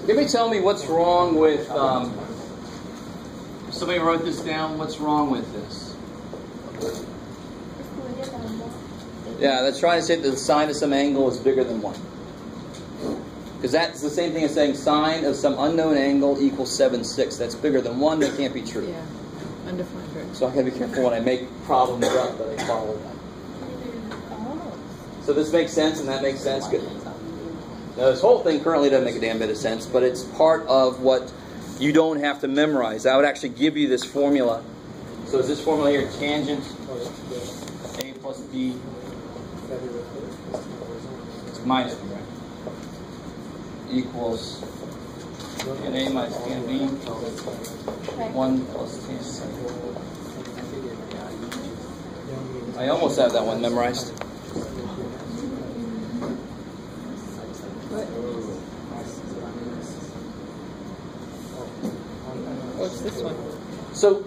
Anybody tell me what's wrong with, somebody wrote this down, what's wrong with this? Yeah, that's trying to say that the sine of some angle is bigger than 1. Because that's the same thing as saying sine of some unknown angle equals 7/6. That's bigger than 1, that can't be true. Yeah, undefined variable. So I gotta be careful when I make problems up that I follow that. So this makes sense and that makes sense? Good. Now this whole thing currently doesn't make a damn bit of sense, but it's part of what you don't have to memorize. I would actually give you this formula. So is this formula here tangent A plus B? It's minus B, right? Equals tan A minus tan B, 1 plus tan C. I almost have that one memorized. What's this one? So,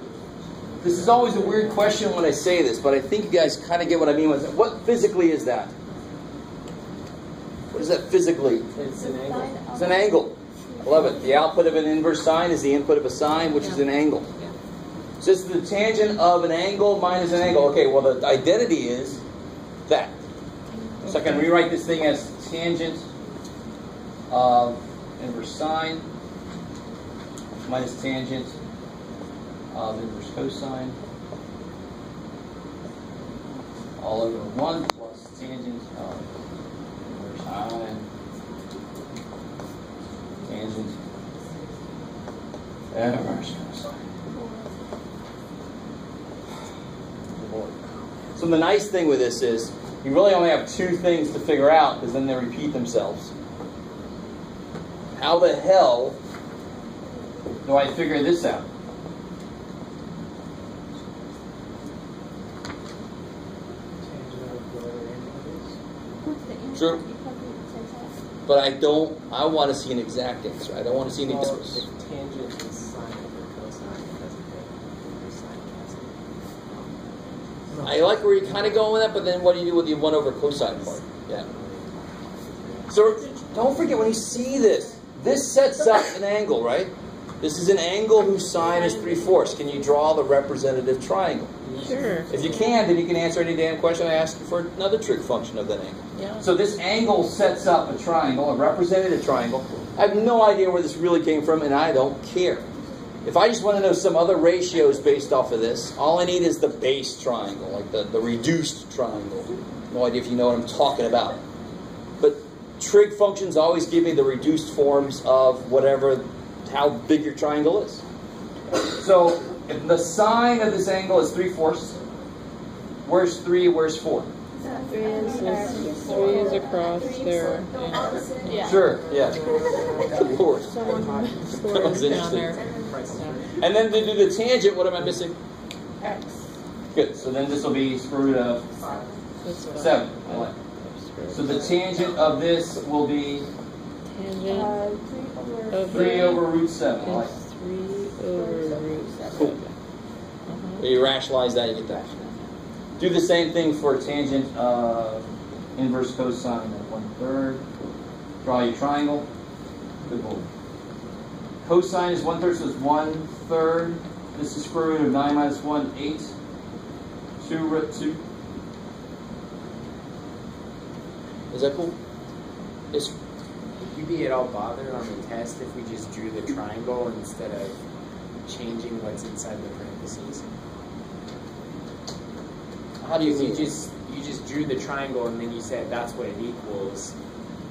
this is always a weird question when I say this, but I think you guys kind of get what I mean with it. What physically is that? What is that physically? It's an angle. It's an angle. I love it. The output of an inverse sine is the input of a sine, which is an angle. So it's the tangent of an angle minus an angle. Okay, well the identity is that. So I can rewrite this thing as tangent of inverse sine minus tangent of inverse cosine all over 1 plus tangent of inverse sine tangent inverse cosine. So the nice thing with this is you really only have 2 things to figure out because then they repeat themselves. How the hell do I figure this out? True. But I want to see an exact answer. I don't want to see any numbers. If tangent is sine over cosine, it doesn't fit. Sine cancel. I like where you're kind of going with that, but then what do you do with the 1 over cosine part? Yeah. So don't forget when you see this, this sets up an angle, right? This is an angle whose sine is 3/4. Can you draw the representative triangle? Sure. If you can, then you can answer any damn question I ask you for another trig function of that angle. Yeah. So this angle sets up a triangle, a representative triangle. I have no idea where this really came from, and I don't care. If I just want to know some other ratios based off of this, all I need is the base triangle, like the reduced triangle. No idea if you know what I'm talking about. But trig functions always give me the reduced forms of whatever, how big your triangle is. So if the sine of this angle is 3/4, where's 3, where's 4? 3 is across there. Yeah. Sure, yeah. Good Lord. Someone That scored was down interesting. there. And then to do the tangent, what am I missing? X. Good, so then this will be square root of That's what 7. I like. So the tangent of this will be Tangent of 3 over root 7. I like. is 3 over root 7. Cool. When you rationalize that, you get that. Do the same thing for tangent of inverse cosine of 1/3. Draw your triangle. Good Lord. Cosine is 1/3, so it's 1/3. This is square root of 9 minus 1, 8. 2 root 2. Is that cool? Yes. Would you be at all bothered on the test if we just drew the triangle instead of changing what's inside the parentheses? How do you Because mean? you just drew the triangle and then you said that's what it equals,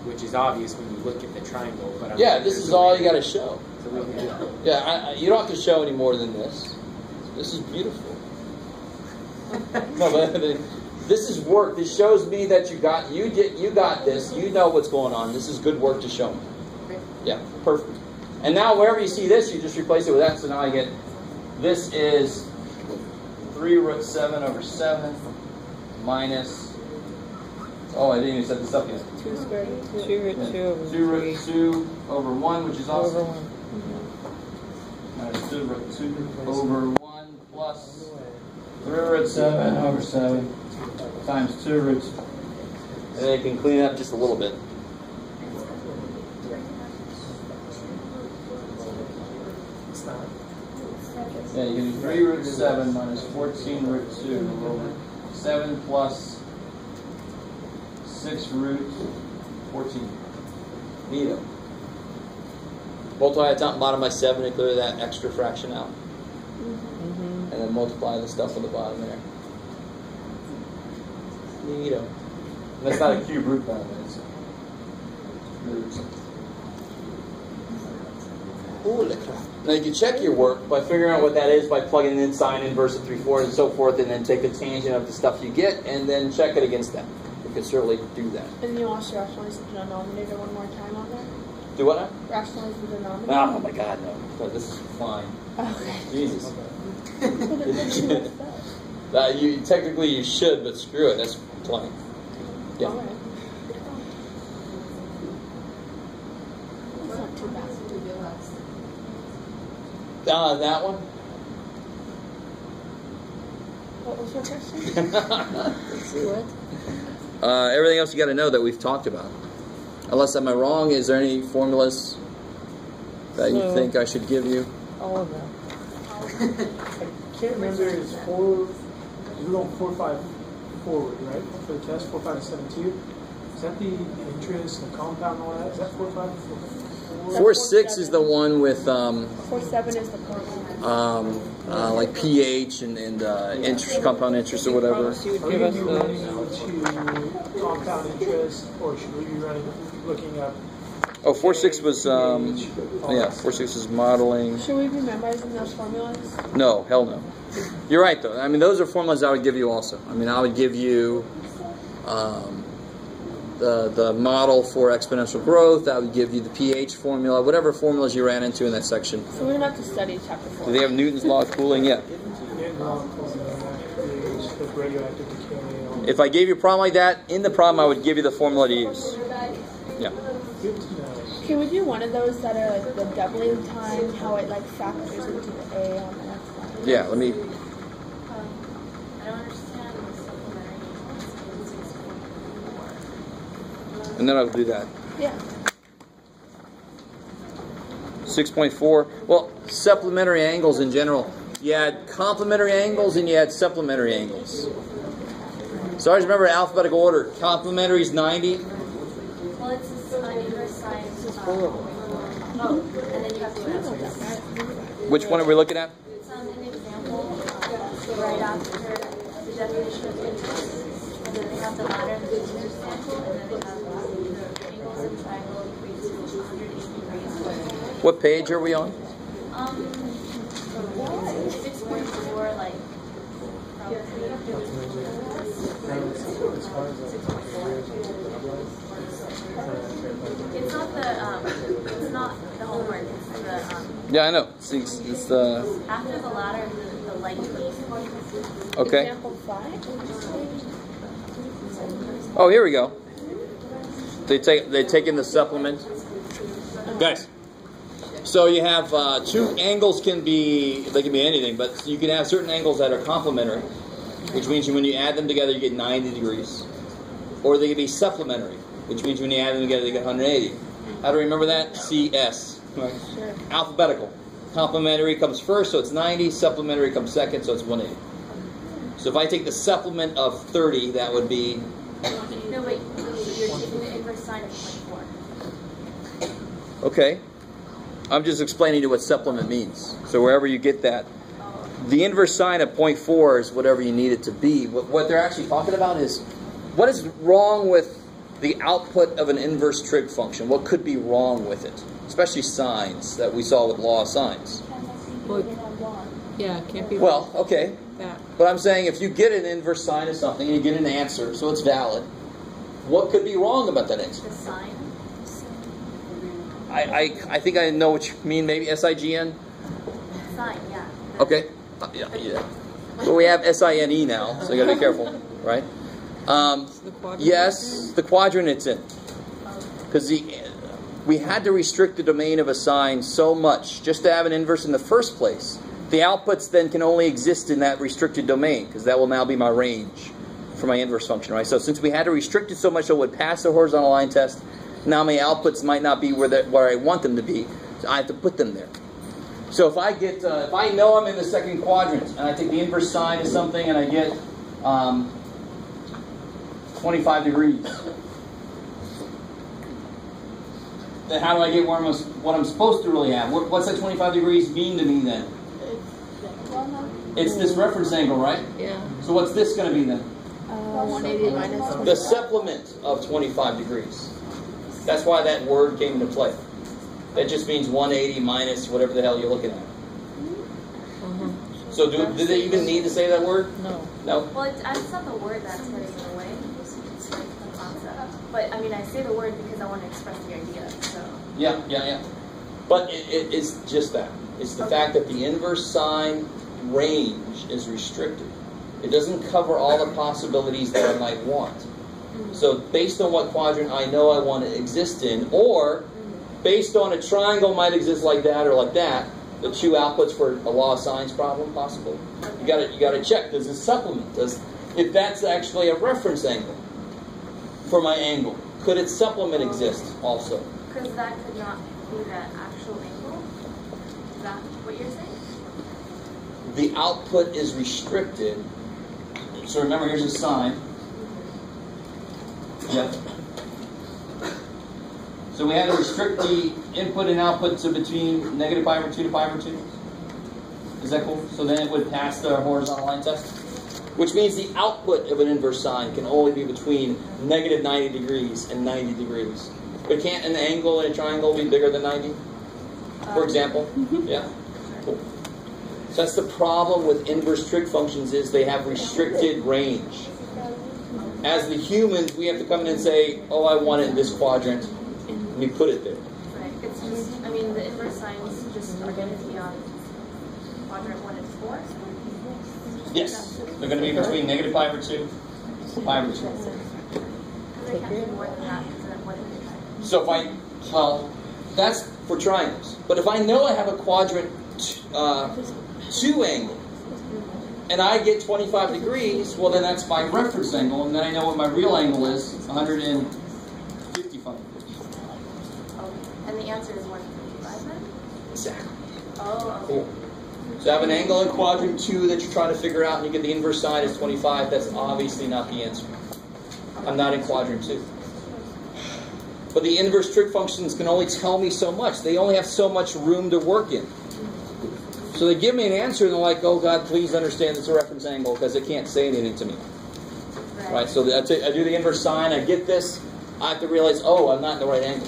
which is obvious when you look at the triangle. But I'm Yeah, like, this there's is a all way you got to show. to look at it. Yeah, you don't have to show any more than this. This is beautiful. No, but this is work. This shows me that you got this. You know what's going on. This is good work to show me. Yeah, perfect. And now wherever you see this, you just replace it with that. So now I get, this is 3 root 7 over 7 minus, oh, I didn't even set this up yet. 2 squared, 2 root 2 over 2 root 2 over 1, which is also over 1. minus 2 root 2 over 1 plus 3 root 7 over 7 times 2 root 2. And then you can clean it up just a little bit. Yeah, you can do 3 root 7 minus 14 root 2 over 7 plus 6 root 14. Neato. Multiply the top and bottom by 7 to clear that extra fraction out. And then multiply the stuff on the bottom there. Neato. And that's not a cube root, by the way. It's roots. Holy crap. Now you can check your work by figuring out what that is by plugging in sine inverse of 3/4 and so forth, and then take the tangent of the stuff you get and then check it against that. You can certainly do that. And you also rationalize the denominator one more time on there? Do what now? Rationalize the denominator? Oh my god, no. This is fine. Okay. Jesus. But Technically you should, but screw it. That's plenty. Yeah. All right. That's not too bad. That one? What was your question? Let's see what. Everything else you got to know that we've talked about. Unless am I wrong? Is there any formulas that you think I should give you? All of them. I can't remember. It's 4. We're going 4, 5 forward, right? For the test, 4, 5, 7, 2. Is that the interest, the compound, and all that? Is that 4, 5, 4? 4, 6 is the one with 4, 7 is the compound. like pH and interest, compound interest or whatever. So you would Are we give going us to be those. running into compound interest, or should we be looking up? Oh, 4, 6 was 4, 6 is modeling. Should we be memorizing those formulas? No, hell no. You're right though. I mean, those are formulas I would give you also. I mean, I would give you the model for exponential growth. I would give you the pH formula, whatever formulas you ran into in that section. So we're going to have to study chapter 4. Do they have Newton's law of cooling? Yeah. If I gave you a problem like that, in the problem I would give you the formula to use. Yeah. Can we do one of those that are like the doubling time, how it like factors into the A on the next line? Yeah, let me... I don't understand the supplementary. And then I'll do that. Yeah. 6.4. Well, supplementary angles in general. You had complementary angles and you had supplementary angles. So always remember alphabetical order. Complementary is 90. Well, it's sine inverse sine. And then you have to answer. Which one are we looking at? It's an example right after the definition of interest. And then they have the ladder and the interest angle, and then they have the angles and triangle equate to 180 degrees. What page are we on? 6.4, like, it's not the homework, it's the, Yeah, I know. It's the... after the ladder, the light piece. Okay. Example 5? Oh, here we go. They take in the supplement. Guys. So you have two angles they can be anything, but you can have certain angles that are complementary, which means when you add them together you get 90 degrees. Or they can be supplementary, which means when you add them together you get 180. How to remember that? CS. Right? Sure. Alphabetical. Complementary comes first, so it's 90. Supplementary comes second, so it's 180. So if I take the supplement of 30, that would be... No, wait, you're taking the inverse sine of 0.4. Okay. I'm just explaining to you what supplement means. So wherever you get that, the inverse sine of 0.4 is whatever you need it to be. What they're actually talking about is what is wrong with the output of an inverse trig function. What could be wrong with it? Especially sines that we saw with law of sines. Well, yeah, it can't be. Well, okay. that. But I'm saying if you get an inverse sine of something and you get an answer, so it's valid, what could be wrong about that answer? The sign. I think I know what you mean. Maybe SIGN? Sign, yeah. Okay. Yeah. Well, we have SINE now, so you got to be careful, right? Yes, the quadrant it's in. Because we had to restrict the domain of a sign so much just to have an inverse in the first place. The outputs then can only exist in that restricted domain, because that will now be my range for my inverse function, right? So since we had to restrict it so much so it would pass the horizontal line test, now my outputs might not be where I want them to be, so I have to put them there. So if I get, if I know I'm in the second quadrant, and I take the inverse sine of something, and I get 25 degrees, then how do I get what I'm supposed to really have? What's that 25 degrees mean to me then? It's this reference angle, right? Yeah. So what's this going to be then? 180 minus 25. The supplement of 25 degrees. That's why that word came into play. That just means 180 minus whatever the hell you're looking at. So do they even need to say that word? No. No? Well, it's not the word that's getting in the way. It's like the concept. But, I mean, I say the word because I want to express the idea, so. Yeah. But it's just that. It's the fact that the inverse sine range is restricted. It doesn't cover all the possibilities that I might want. So based on what quadrant I know I want to exist in, or based on a triangle might exist like that or like that, the two outputs for a law of sines problem possible. You got to check. Does it supplement? If that's actually a reference angle for my angle, could its supplement exist also? Because that could not be the actual angle? Is that what you're saying? The output is restricted. So remember, here's a sine. Yep. So we had to restrict the input and output to between negative pi over 2 to pi over 2. Is that cool? So then it would pass the horizontal line test. Which means the output of an inverse sine can only be between negative 90 degrees and 90 degrees. But can't an angle in a triangle be bigger than 90? For example? Yeah? Cool. So that's the problem with inverse trig functions, is they have restricted range. As the humans, we have to come in and say, oh, I want it in this quadrant. And we put it there. Right. It's just, I mean, the inverse signs just are going to be on quadrant 1 and 4. Yes. They're going to be between negative pi over 2 and pi over 2. Because they can't be more than that, because then what if they try? So if well, that's for triangles. But if I know I have a quadrant 2 angle, and I get 25 degrees, well then that's my reference angle, and then I know what my real angle is, 155 degrees. Okay. And the answer is 155 then? Exactly. Oh, okay. Cool. So I have an angle in quadrant 2 that you're trying to figure out, and you get the inverse sine is 25. That's obviously not the answer. I'm not in quadrant 2. But the inverse trig functions can only tell me so much. They only have so much room to work in. So they give me an answer, and they're like, oh, God, please understand it's a reference angle, because it can't say anything to me. Right? So I do the inverse sine, I get this, I have to realize, oh, I'm not in the right angle,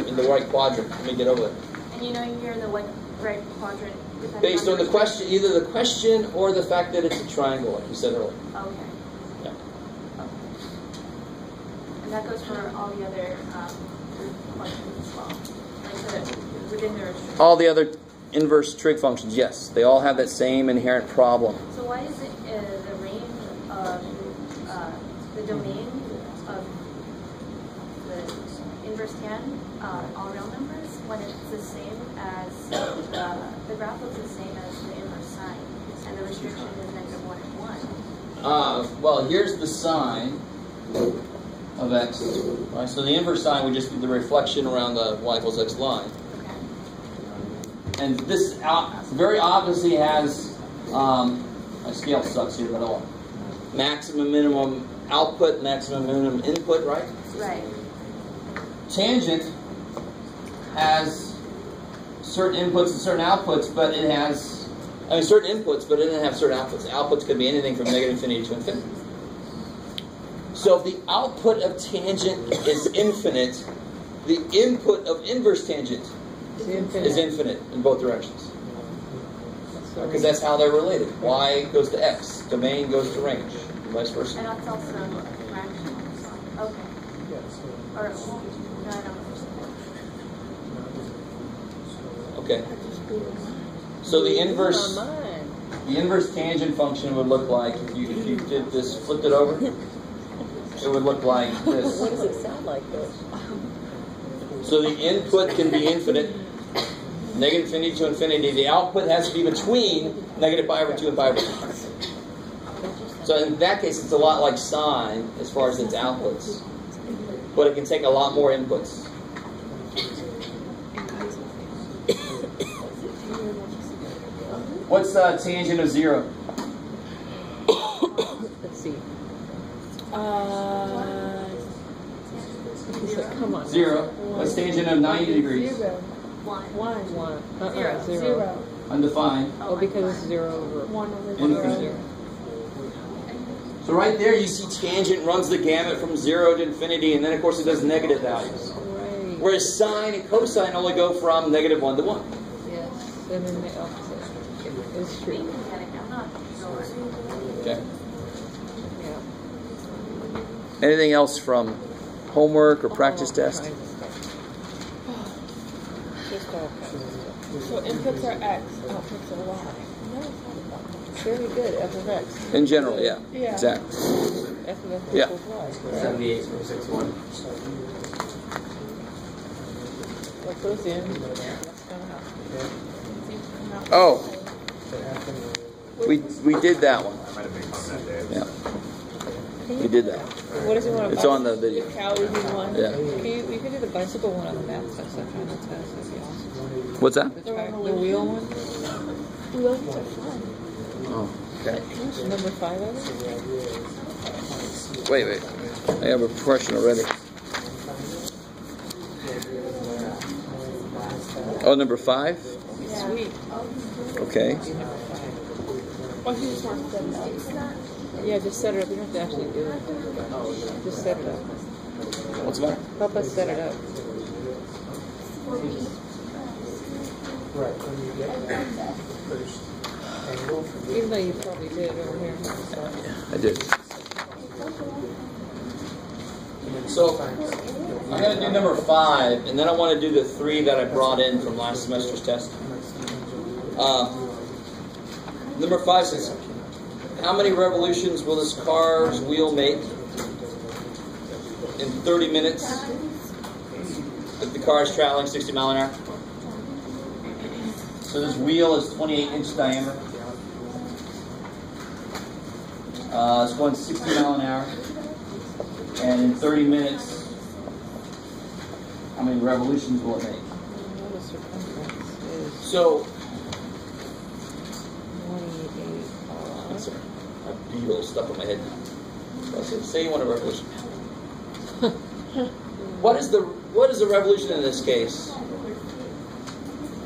in the right quadrant. Let me get over there. And you know you're in the right quadrant Based on the question, either the question or the fact that it's a triangle, like you said earlier. Okay. Yeah. Okay. And that goes for all the other questions as well. Like within the restriction. All the other inverse trig functions, yes. They all have that same inherent problem. So why is it the range of the domain of the inverse tan all real numbers when it's the same as the graph looks the same as the inverse sine, and the restriction is negative 1 and 1? Well, here's the sine of x. Right? So the inverse sine would just be the reflection around the y equals x line. Okay. And this very obviously has, my scale sucks here, but all maximum minimum output, maximum minimum input, right? Right. Tangent has certain inputs and certain outputs, but it has, certain inputs, but it doesn't have certain outputs. Outputs could be anything from negative infinity to infinity. So if the output of tangent is infinite, the input of inverse tangent is infinite in both directions. Because that's how they're related. Y goes to X. Domain goes to range. And vice versa. And that's also fractional. Okay. Or, no, I don't understand. Okay. So the inverse tangent function would look like, if you did this, flipped it over, it would look like this. What does it sound like, though? So the input can be infinite, negative infinity to infinity. The output has to be between negative pi over 2 and pi over 2. So in that case, it's a lot like sine as far as its outputs. But it can take a lot more inputs. What's the tangent of 0? Let's see. Come on. 0. What's tangent of 90 degrees? 1. Zero. Undefined. Oh, because it's 0 over 1 over Infinite. 0. So right there you see tangent runs the gamut from 0 to infinity, and then of course it does negative values. Right. Whereas sine and cosine only go from negative 1 to 1. Yes. And then the opposite. It's true. Okay. Yeah. Anything else from homework or practice test? Just all kinds of stuff. So inputs are X, outputs are Y. Very good. F of X. In general, yeah. Yeah. Exactly. F of X Yeah. equals Y. 78.61. What goes in? What's going out? Oh, we did that one. Yeah. We did that. What does he want to It's on the video. Calories in one. Yeah. You could do the bicycle one on the math test. That's fast. That'd be awesome. What's that? The wheel one? Wheels are fun. Oh, okay. Number 5 of it? Wait. I have a question already. Oh, number 5? Sweet. Okay. Or he just wants to set it up. Yeah, just set it up. You don't have to actually do it. Just set it up. What's the matter? Help us set it up. Right, when you get that first angle. Even though you probably did over here. I did. So, I'm going to do number 5, and then I want to do the 3 that I brought in from last semester's test. Number 5 says, how many revolutions will this car's wheel make in 30 minutes if the car is traveling 60 miles an hour? So this wheel is 28 inch diameter. It's going 60 miles an hour. And in 30 minutes, how many revolutions will it make? So, I'm sorry, I have beetle stuck in my head. Say you want a revolution. What is the revolution in this case?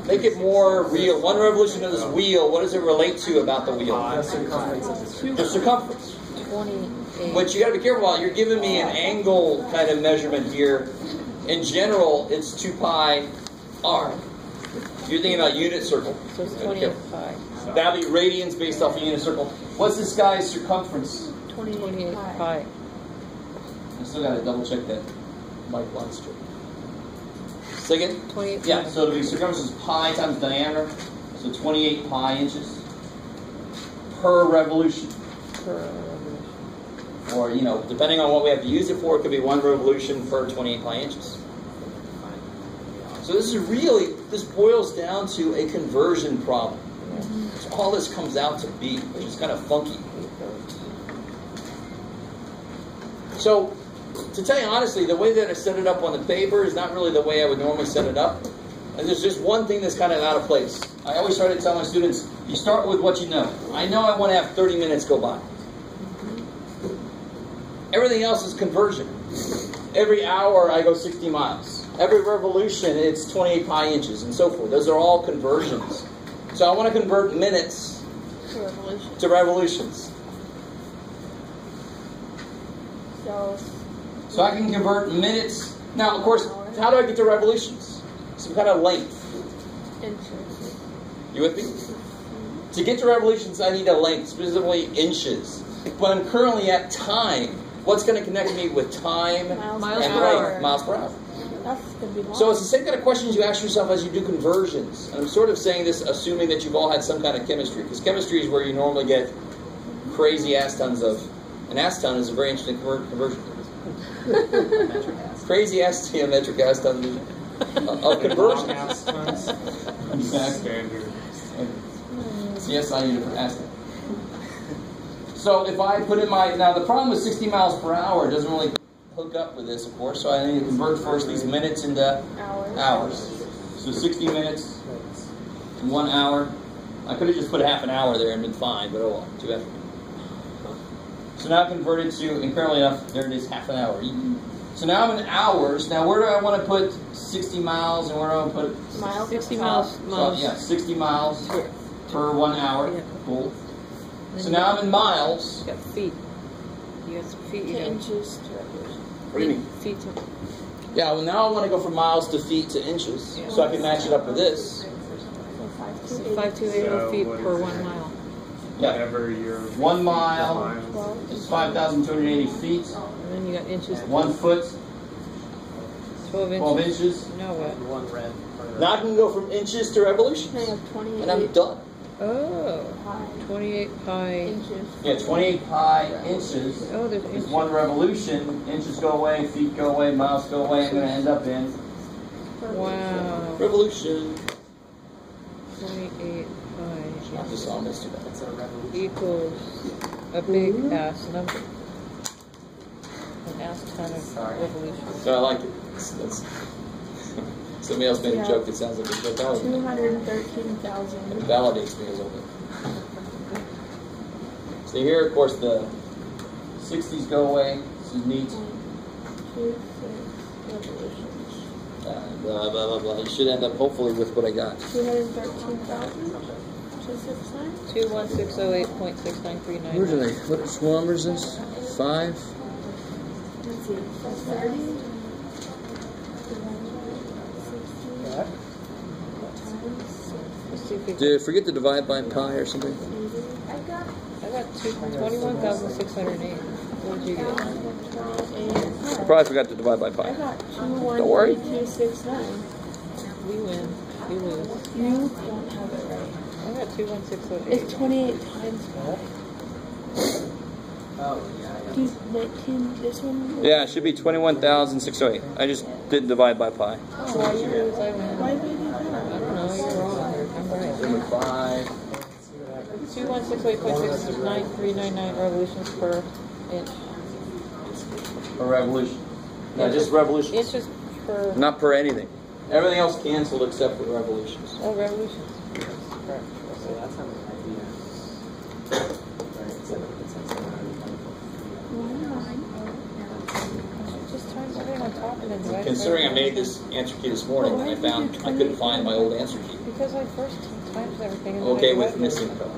Make it more real. One revolution of this wheel, what does it relate to about the wheel? The circumference. 28. But you got to be careful about. You're giving me an angle kind of measurement here. In general, it's 2 pi r. You're thinking about unit circle. So it's 28 pi. That'll be radians based off a unit circle. What's this guy's circumference? 28 pi. I still got to double check that mic line straight. Say again? 28 Yeah, pi. so it'll be circumference is pi times diameter. So 28 pi inches per revolution. Per revolution. Or, depending on what we have to use it for, it could be 1 revolution per 28 pi inches. So this boils down to a conversion problem. That's all this comes out to be, which is kind of funky. So, to tell you honestly, the way that I set it up on the paper is not really the way I would normally set it up. And there's just one thing that's kind of out of place. I always try to tell my students, you start with what you know. I know I want to have 30 minutes go by. Everything else is conversion. Every hour I go 60 miles. Every revolution it's 28 pi inches and so forth. Those are all conversions. So I want to convert minutes to revolutions. So I can convert minutes. Now, of course, how do I get to revolutions? Some kind of length. Inches. You with me? To get to revolutions, I need a length, specifically inches. But I'm currently at time. What's going to connect me with time Miles and per hour. length? Miles per hour. That's going to be long. So it's the same kind of questions you ask yourself as you do conversions. And I'm sort of saying this assuming that you've all had some kind of chemistry. Because chemistry is where you normally get crazy ass tons of... An ass ton is a very interesting conversion. Crazy ass geometric ass tons of conversion. Exactly. Yes, I need to ask that. So if I put in my... Now the problem with 60 miles per hour doesn't really hook up with this, of course. So I need to convert first these minutes into hours. So 60 minutes, 1 hour. I could have just put half an hour there and been fine, but oh well, too bad. So now I've converted to, and currently enough, there it is, half an hour. So now I'm in hours. Now where do I want to put 60 miles and where do I want to put... Miles. 60 miles. So, yeah, 60 miles per 1 hour. Cool. So now I'm in miles. You got feet. You got feet. To inches to revolution. What do you mean? Feet to... Yeah, well now I want to go from miles to feet to inches. So I can match it up with this. So 5,280 feet per 1 mile. Yeah. Whatever your 1 mile is 5,280 feet. And then you got inches. 1 foot, 12 inches. 12 inches. Now what? Now I can go from inches to revolution. I have 28 And I'm done. Oh. 28 pi. inches. Yeah, 28 pi inches Oh, there's is inches. 1 revolution. Inches go away, feet go away, miles go away. I'm going to end up in Wow. revolution. 28 pi Not just on this too bad. equals a big ass number. An ass ton of revolutions. So I like it. That's somebody else made a joke that sounds like a joke. That was 213,000. It validates me a little bit. So here, of course, the 60s go away. This is neat. 2, 6 revolutions. Blah, blah, blah, blah. You should end up, hopefully, with what I got. 213,000. 269. 21608.6939. Where did I? What numbers is this? 5? Let's see. 30. Let's see if we Did I forget to divide by pi or something? I got 21,608. What did you get? I probably forgot to divide by I pi. got Don't worry. 213,269. We win. You lose. You don't have it right. I got 21608. It's 28 times 5. Oh, yeah. Dude, 19, this one? Yeah, it should be 21,608. I just didn't divide by pi. Oh, why you lose, I win. Why would you do I that? don't know, you're wrong. I'm right. Number 5. 21608.69399 revolutions per inch. Per revolution. No, just revolution. Inches per... Not per anything. Everything else canceled except for revolutions. Oh, revolutions. Correct. So that's how many ideas. Just turn everything on top and then divide. Considering I made this answer key this morning, and I found I couldn't find my old answer key. Because I first times everything. And Okay, then I with divided missing it. code.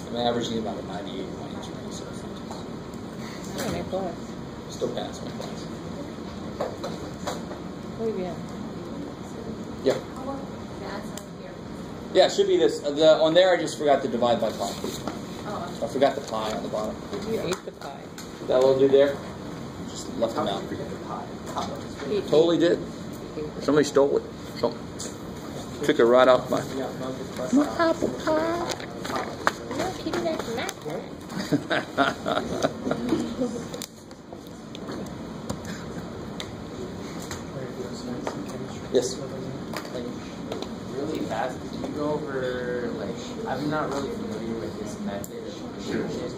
I'm averaging about a 98 point answer key, so it's not Oh, an A plus. just still pass my class. Muy bien. Yeah. Yeah, it should be this. On there, I just forgot to divide by pi. I forgot the pi on the bottom. You ate the pie. That little dude there? Just left him out. Totally did. Somebody stole it. Took it right off my apple pie. Yes. Really fast, did you go over, like, I'm not really familiar with this method of conversion.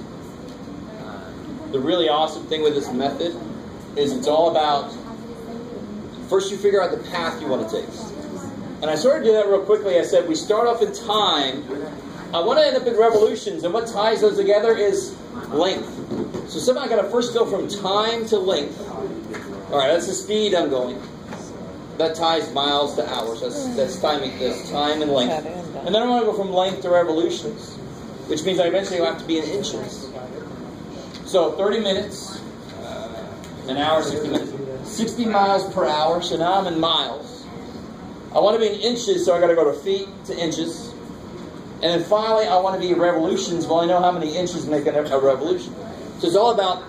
The really awesome thing with this method is it's all about, first you figure out the path you want to take. And I sort of did that real quickly. I said we start off in time. I want to end up in revolutions, and what ties those together is length. So somehow I got to first go from time to length. All right, that's the speed I'm going. That ties miles to hours. That's timing. That's time and length. And then I want to go from length to revolutions, which means I eventually have to be in inches. So 30 minutes, an hour, 60 minutes, 60 miles per hour. So now I'm in miles. I I want to be in inches, so I got to go to feet to inches. And then finally, I want to be revolutions. Well, I know how many inches make a revolution. So it's all about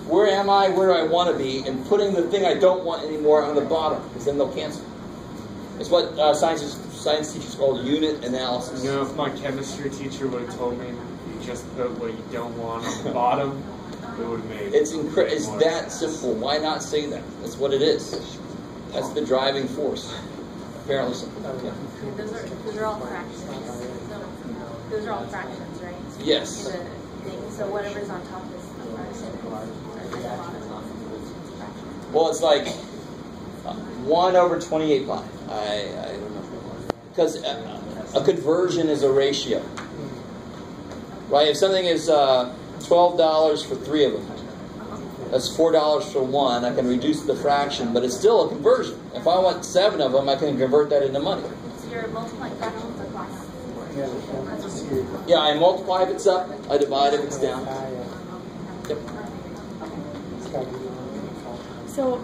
where am I, where do I want to be, and putting the thing I don't want anymore on the bottom, because then they'll cancel. It's what science teachers call unit analysis. You know, if my chemistry teacher would have told me you just put what you don't want on the bottom, it would have made It's that simple. Why not say that? That's what it is. That's the driving force. Apparently simple. Yeah. Those are all fractions. Those are all fractions, right? Yes. In the thing. So whatever's on top is a fraction. Well, it's like 1 over 28 pi. I don't know. Because a conversion is a ratio. Right? If something is $12 for 3 of them, that's $4 for 1. I can reduce the fraction, but it's still a conversion. If I want 7 of them, I can convert that into money. So you're multiplying fractions across. Yeah, I multiply if it's up, I divide if it's down. Yep. So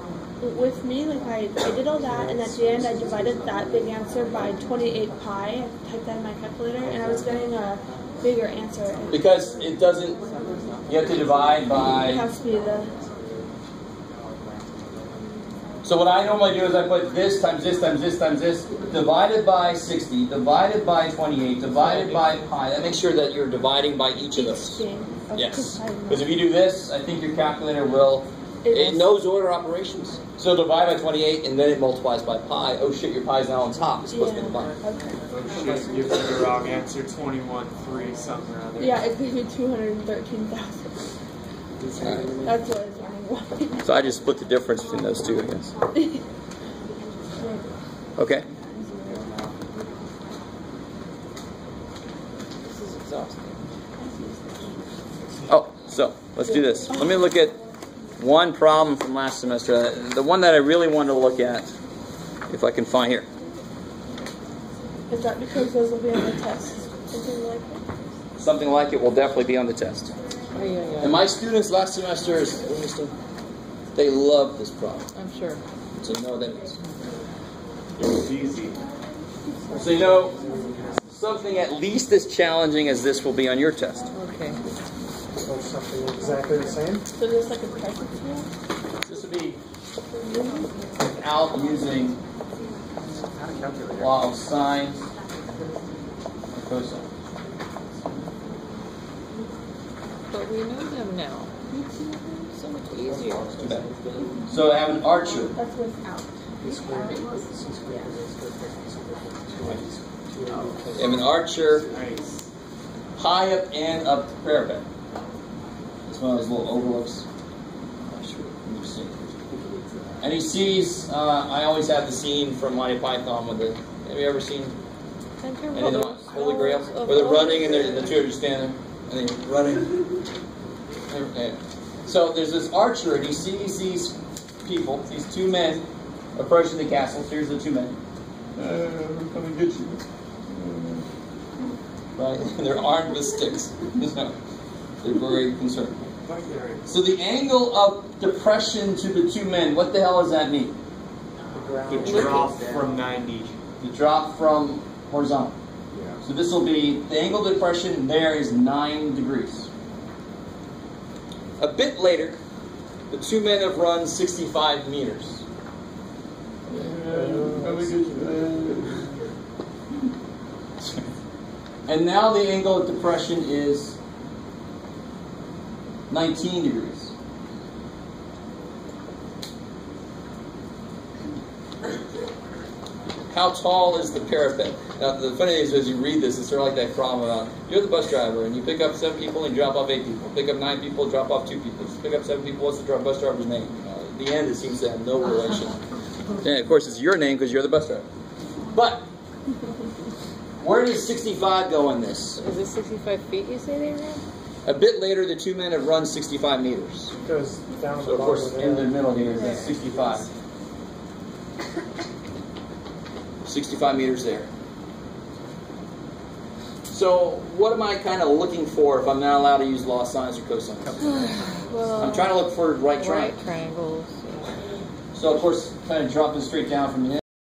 with me, like I did all that, and at the end I divided that big answer by 28 pi. I typed that in my calculator, and I was getting a bigger answer. Because it doesn't, you have to divide by... It has to be the... So what I normally do is I put this times this times this times this, divided by 60, divided by 28, divided by pi. That makes sure that you're dividing by each of those. Yes. Because if you do this, I think your calculator will... It knows order operations. So divide by 28, and then it multiplies by pi. Oh shit, your pi's now on top. It's supposed to be the bottom. Okay. Oh shit, you put the wrong answer, 21.3 something or other. Yeah, it gave me 213,000. Right. That's what I was wondering. So I just split the difference between those two, I guess. Okay. This is exhausting. Oh, so let's do this. Let me look at one problem from last semester. The one that I really wanted to look at, if I can find here. Is that because those will be on the test? Something like that? Something like it will definitely be on the test. Oh, yeah. And my students last semester, they love this problem. I'm sure. So you know what that means. It's easy. So you know, something at least as challenging as this will be on your test. Okay. So something exactly the same? So there's like a pressure field? This would be without using law of sine and cosine. But we know them now. So much easier. Okay. So I have an archer. That's without. I have an archer high up and up the parapet. It's one of those little overlooks. And he sees, I always have the scene from Monty Python with the, have you ever seen any of the Holy Grail? Where they're running and the two are just standing and they're running. So there's this archer and he sees these people, these 2 men approaching the castle. Here's the 2 men. I'm coming to get you. Right? And they're armed with sticks. So they're very concerned. So the angle of depression to the 2 men, what the hell does that mean? The drop from 90. The drop from horizontal. Yeah. So this will be, the angle of depression there is 9 degrees. A bit later, the 2 men have run 65 meters. And now the angle of depression is 19 degrees. How tall is the parapet? Now, the funny thing is, as you read this, it's sort of like that problem about, you're the bus driver, and you pick up 7 people and you drop off 8 people. Pick up 9 people, drop off 2 people. Pick up 7 people, what's the bus driver's name? At the end, it seems to have no relation. And of course, it's your name because you're the bus driver. But, where does 65 go in this? Is it 65 feet you say they ran? A bit later, the 2 men have run 65 meters. It goes down So, of course, in the middle here is 65. 65 meters there. So, what am I kind of looking for if I'm not allowed to use law of sines or cosines? Well, I'm trying to look for right triangles. triangles. Yeah. So, of course, kind of dropping straight down from the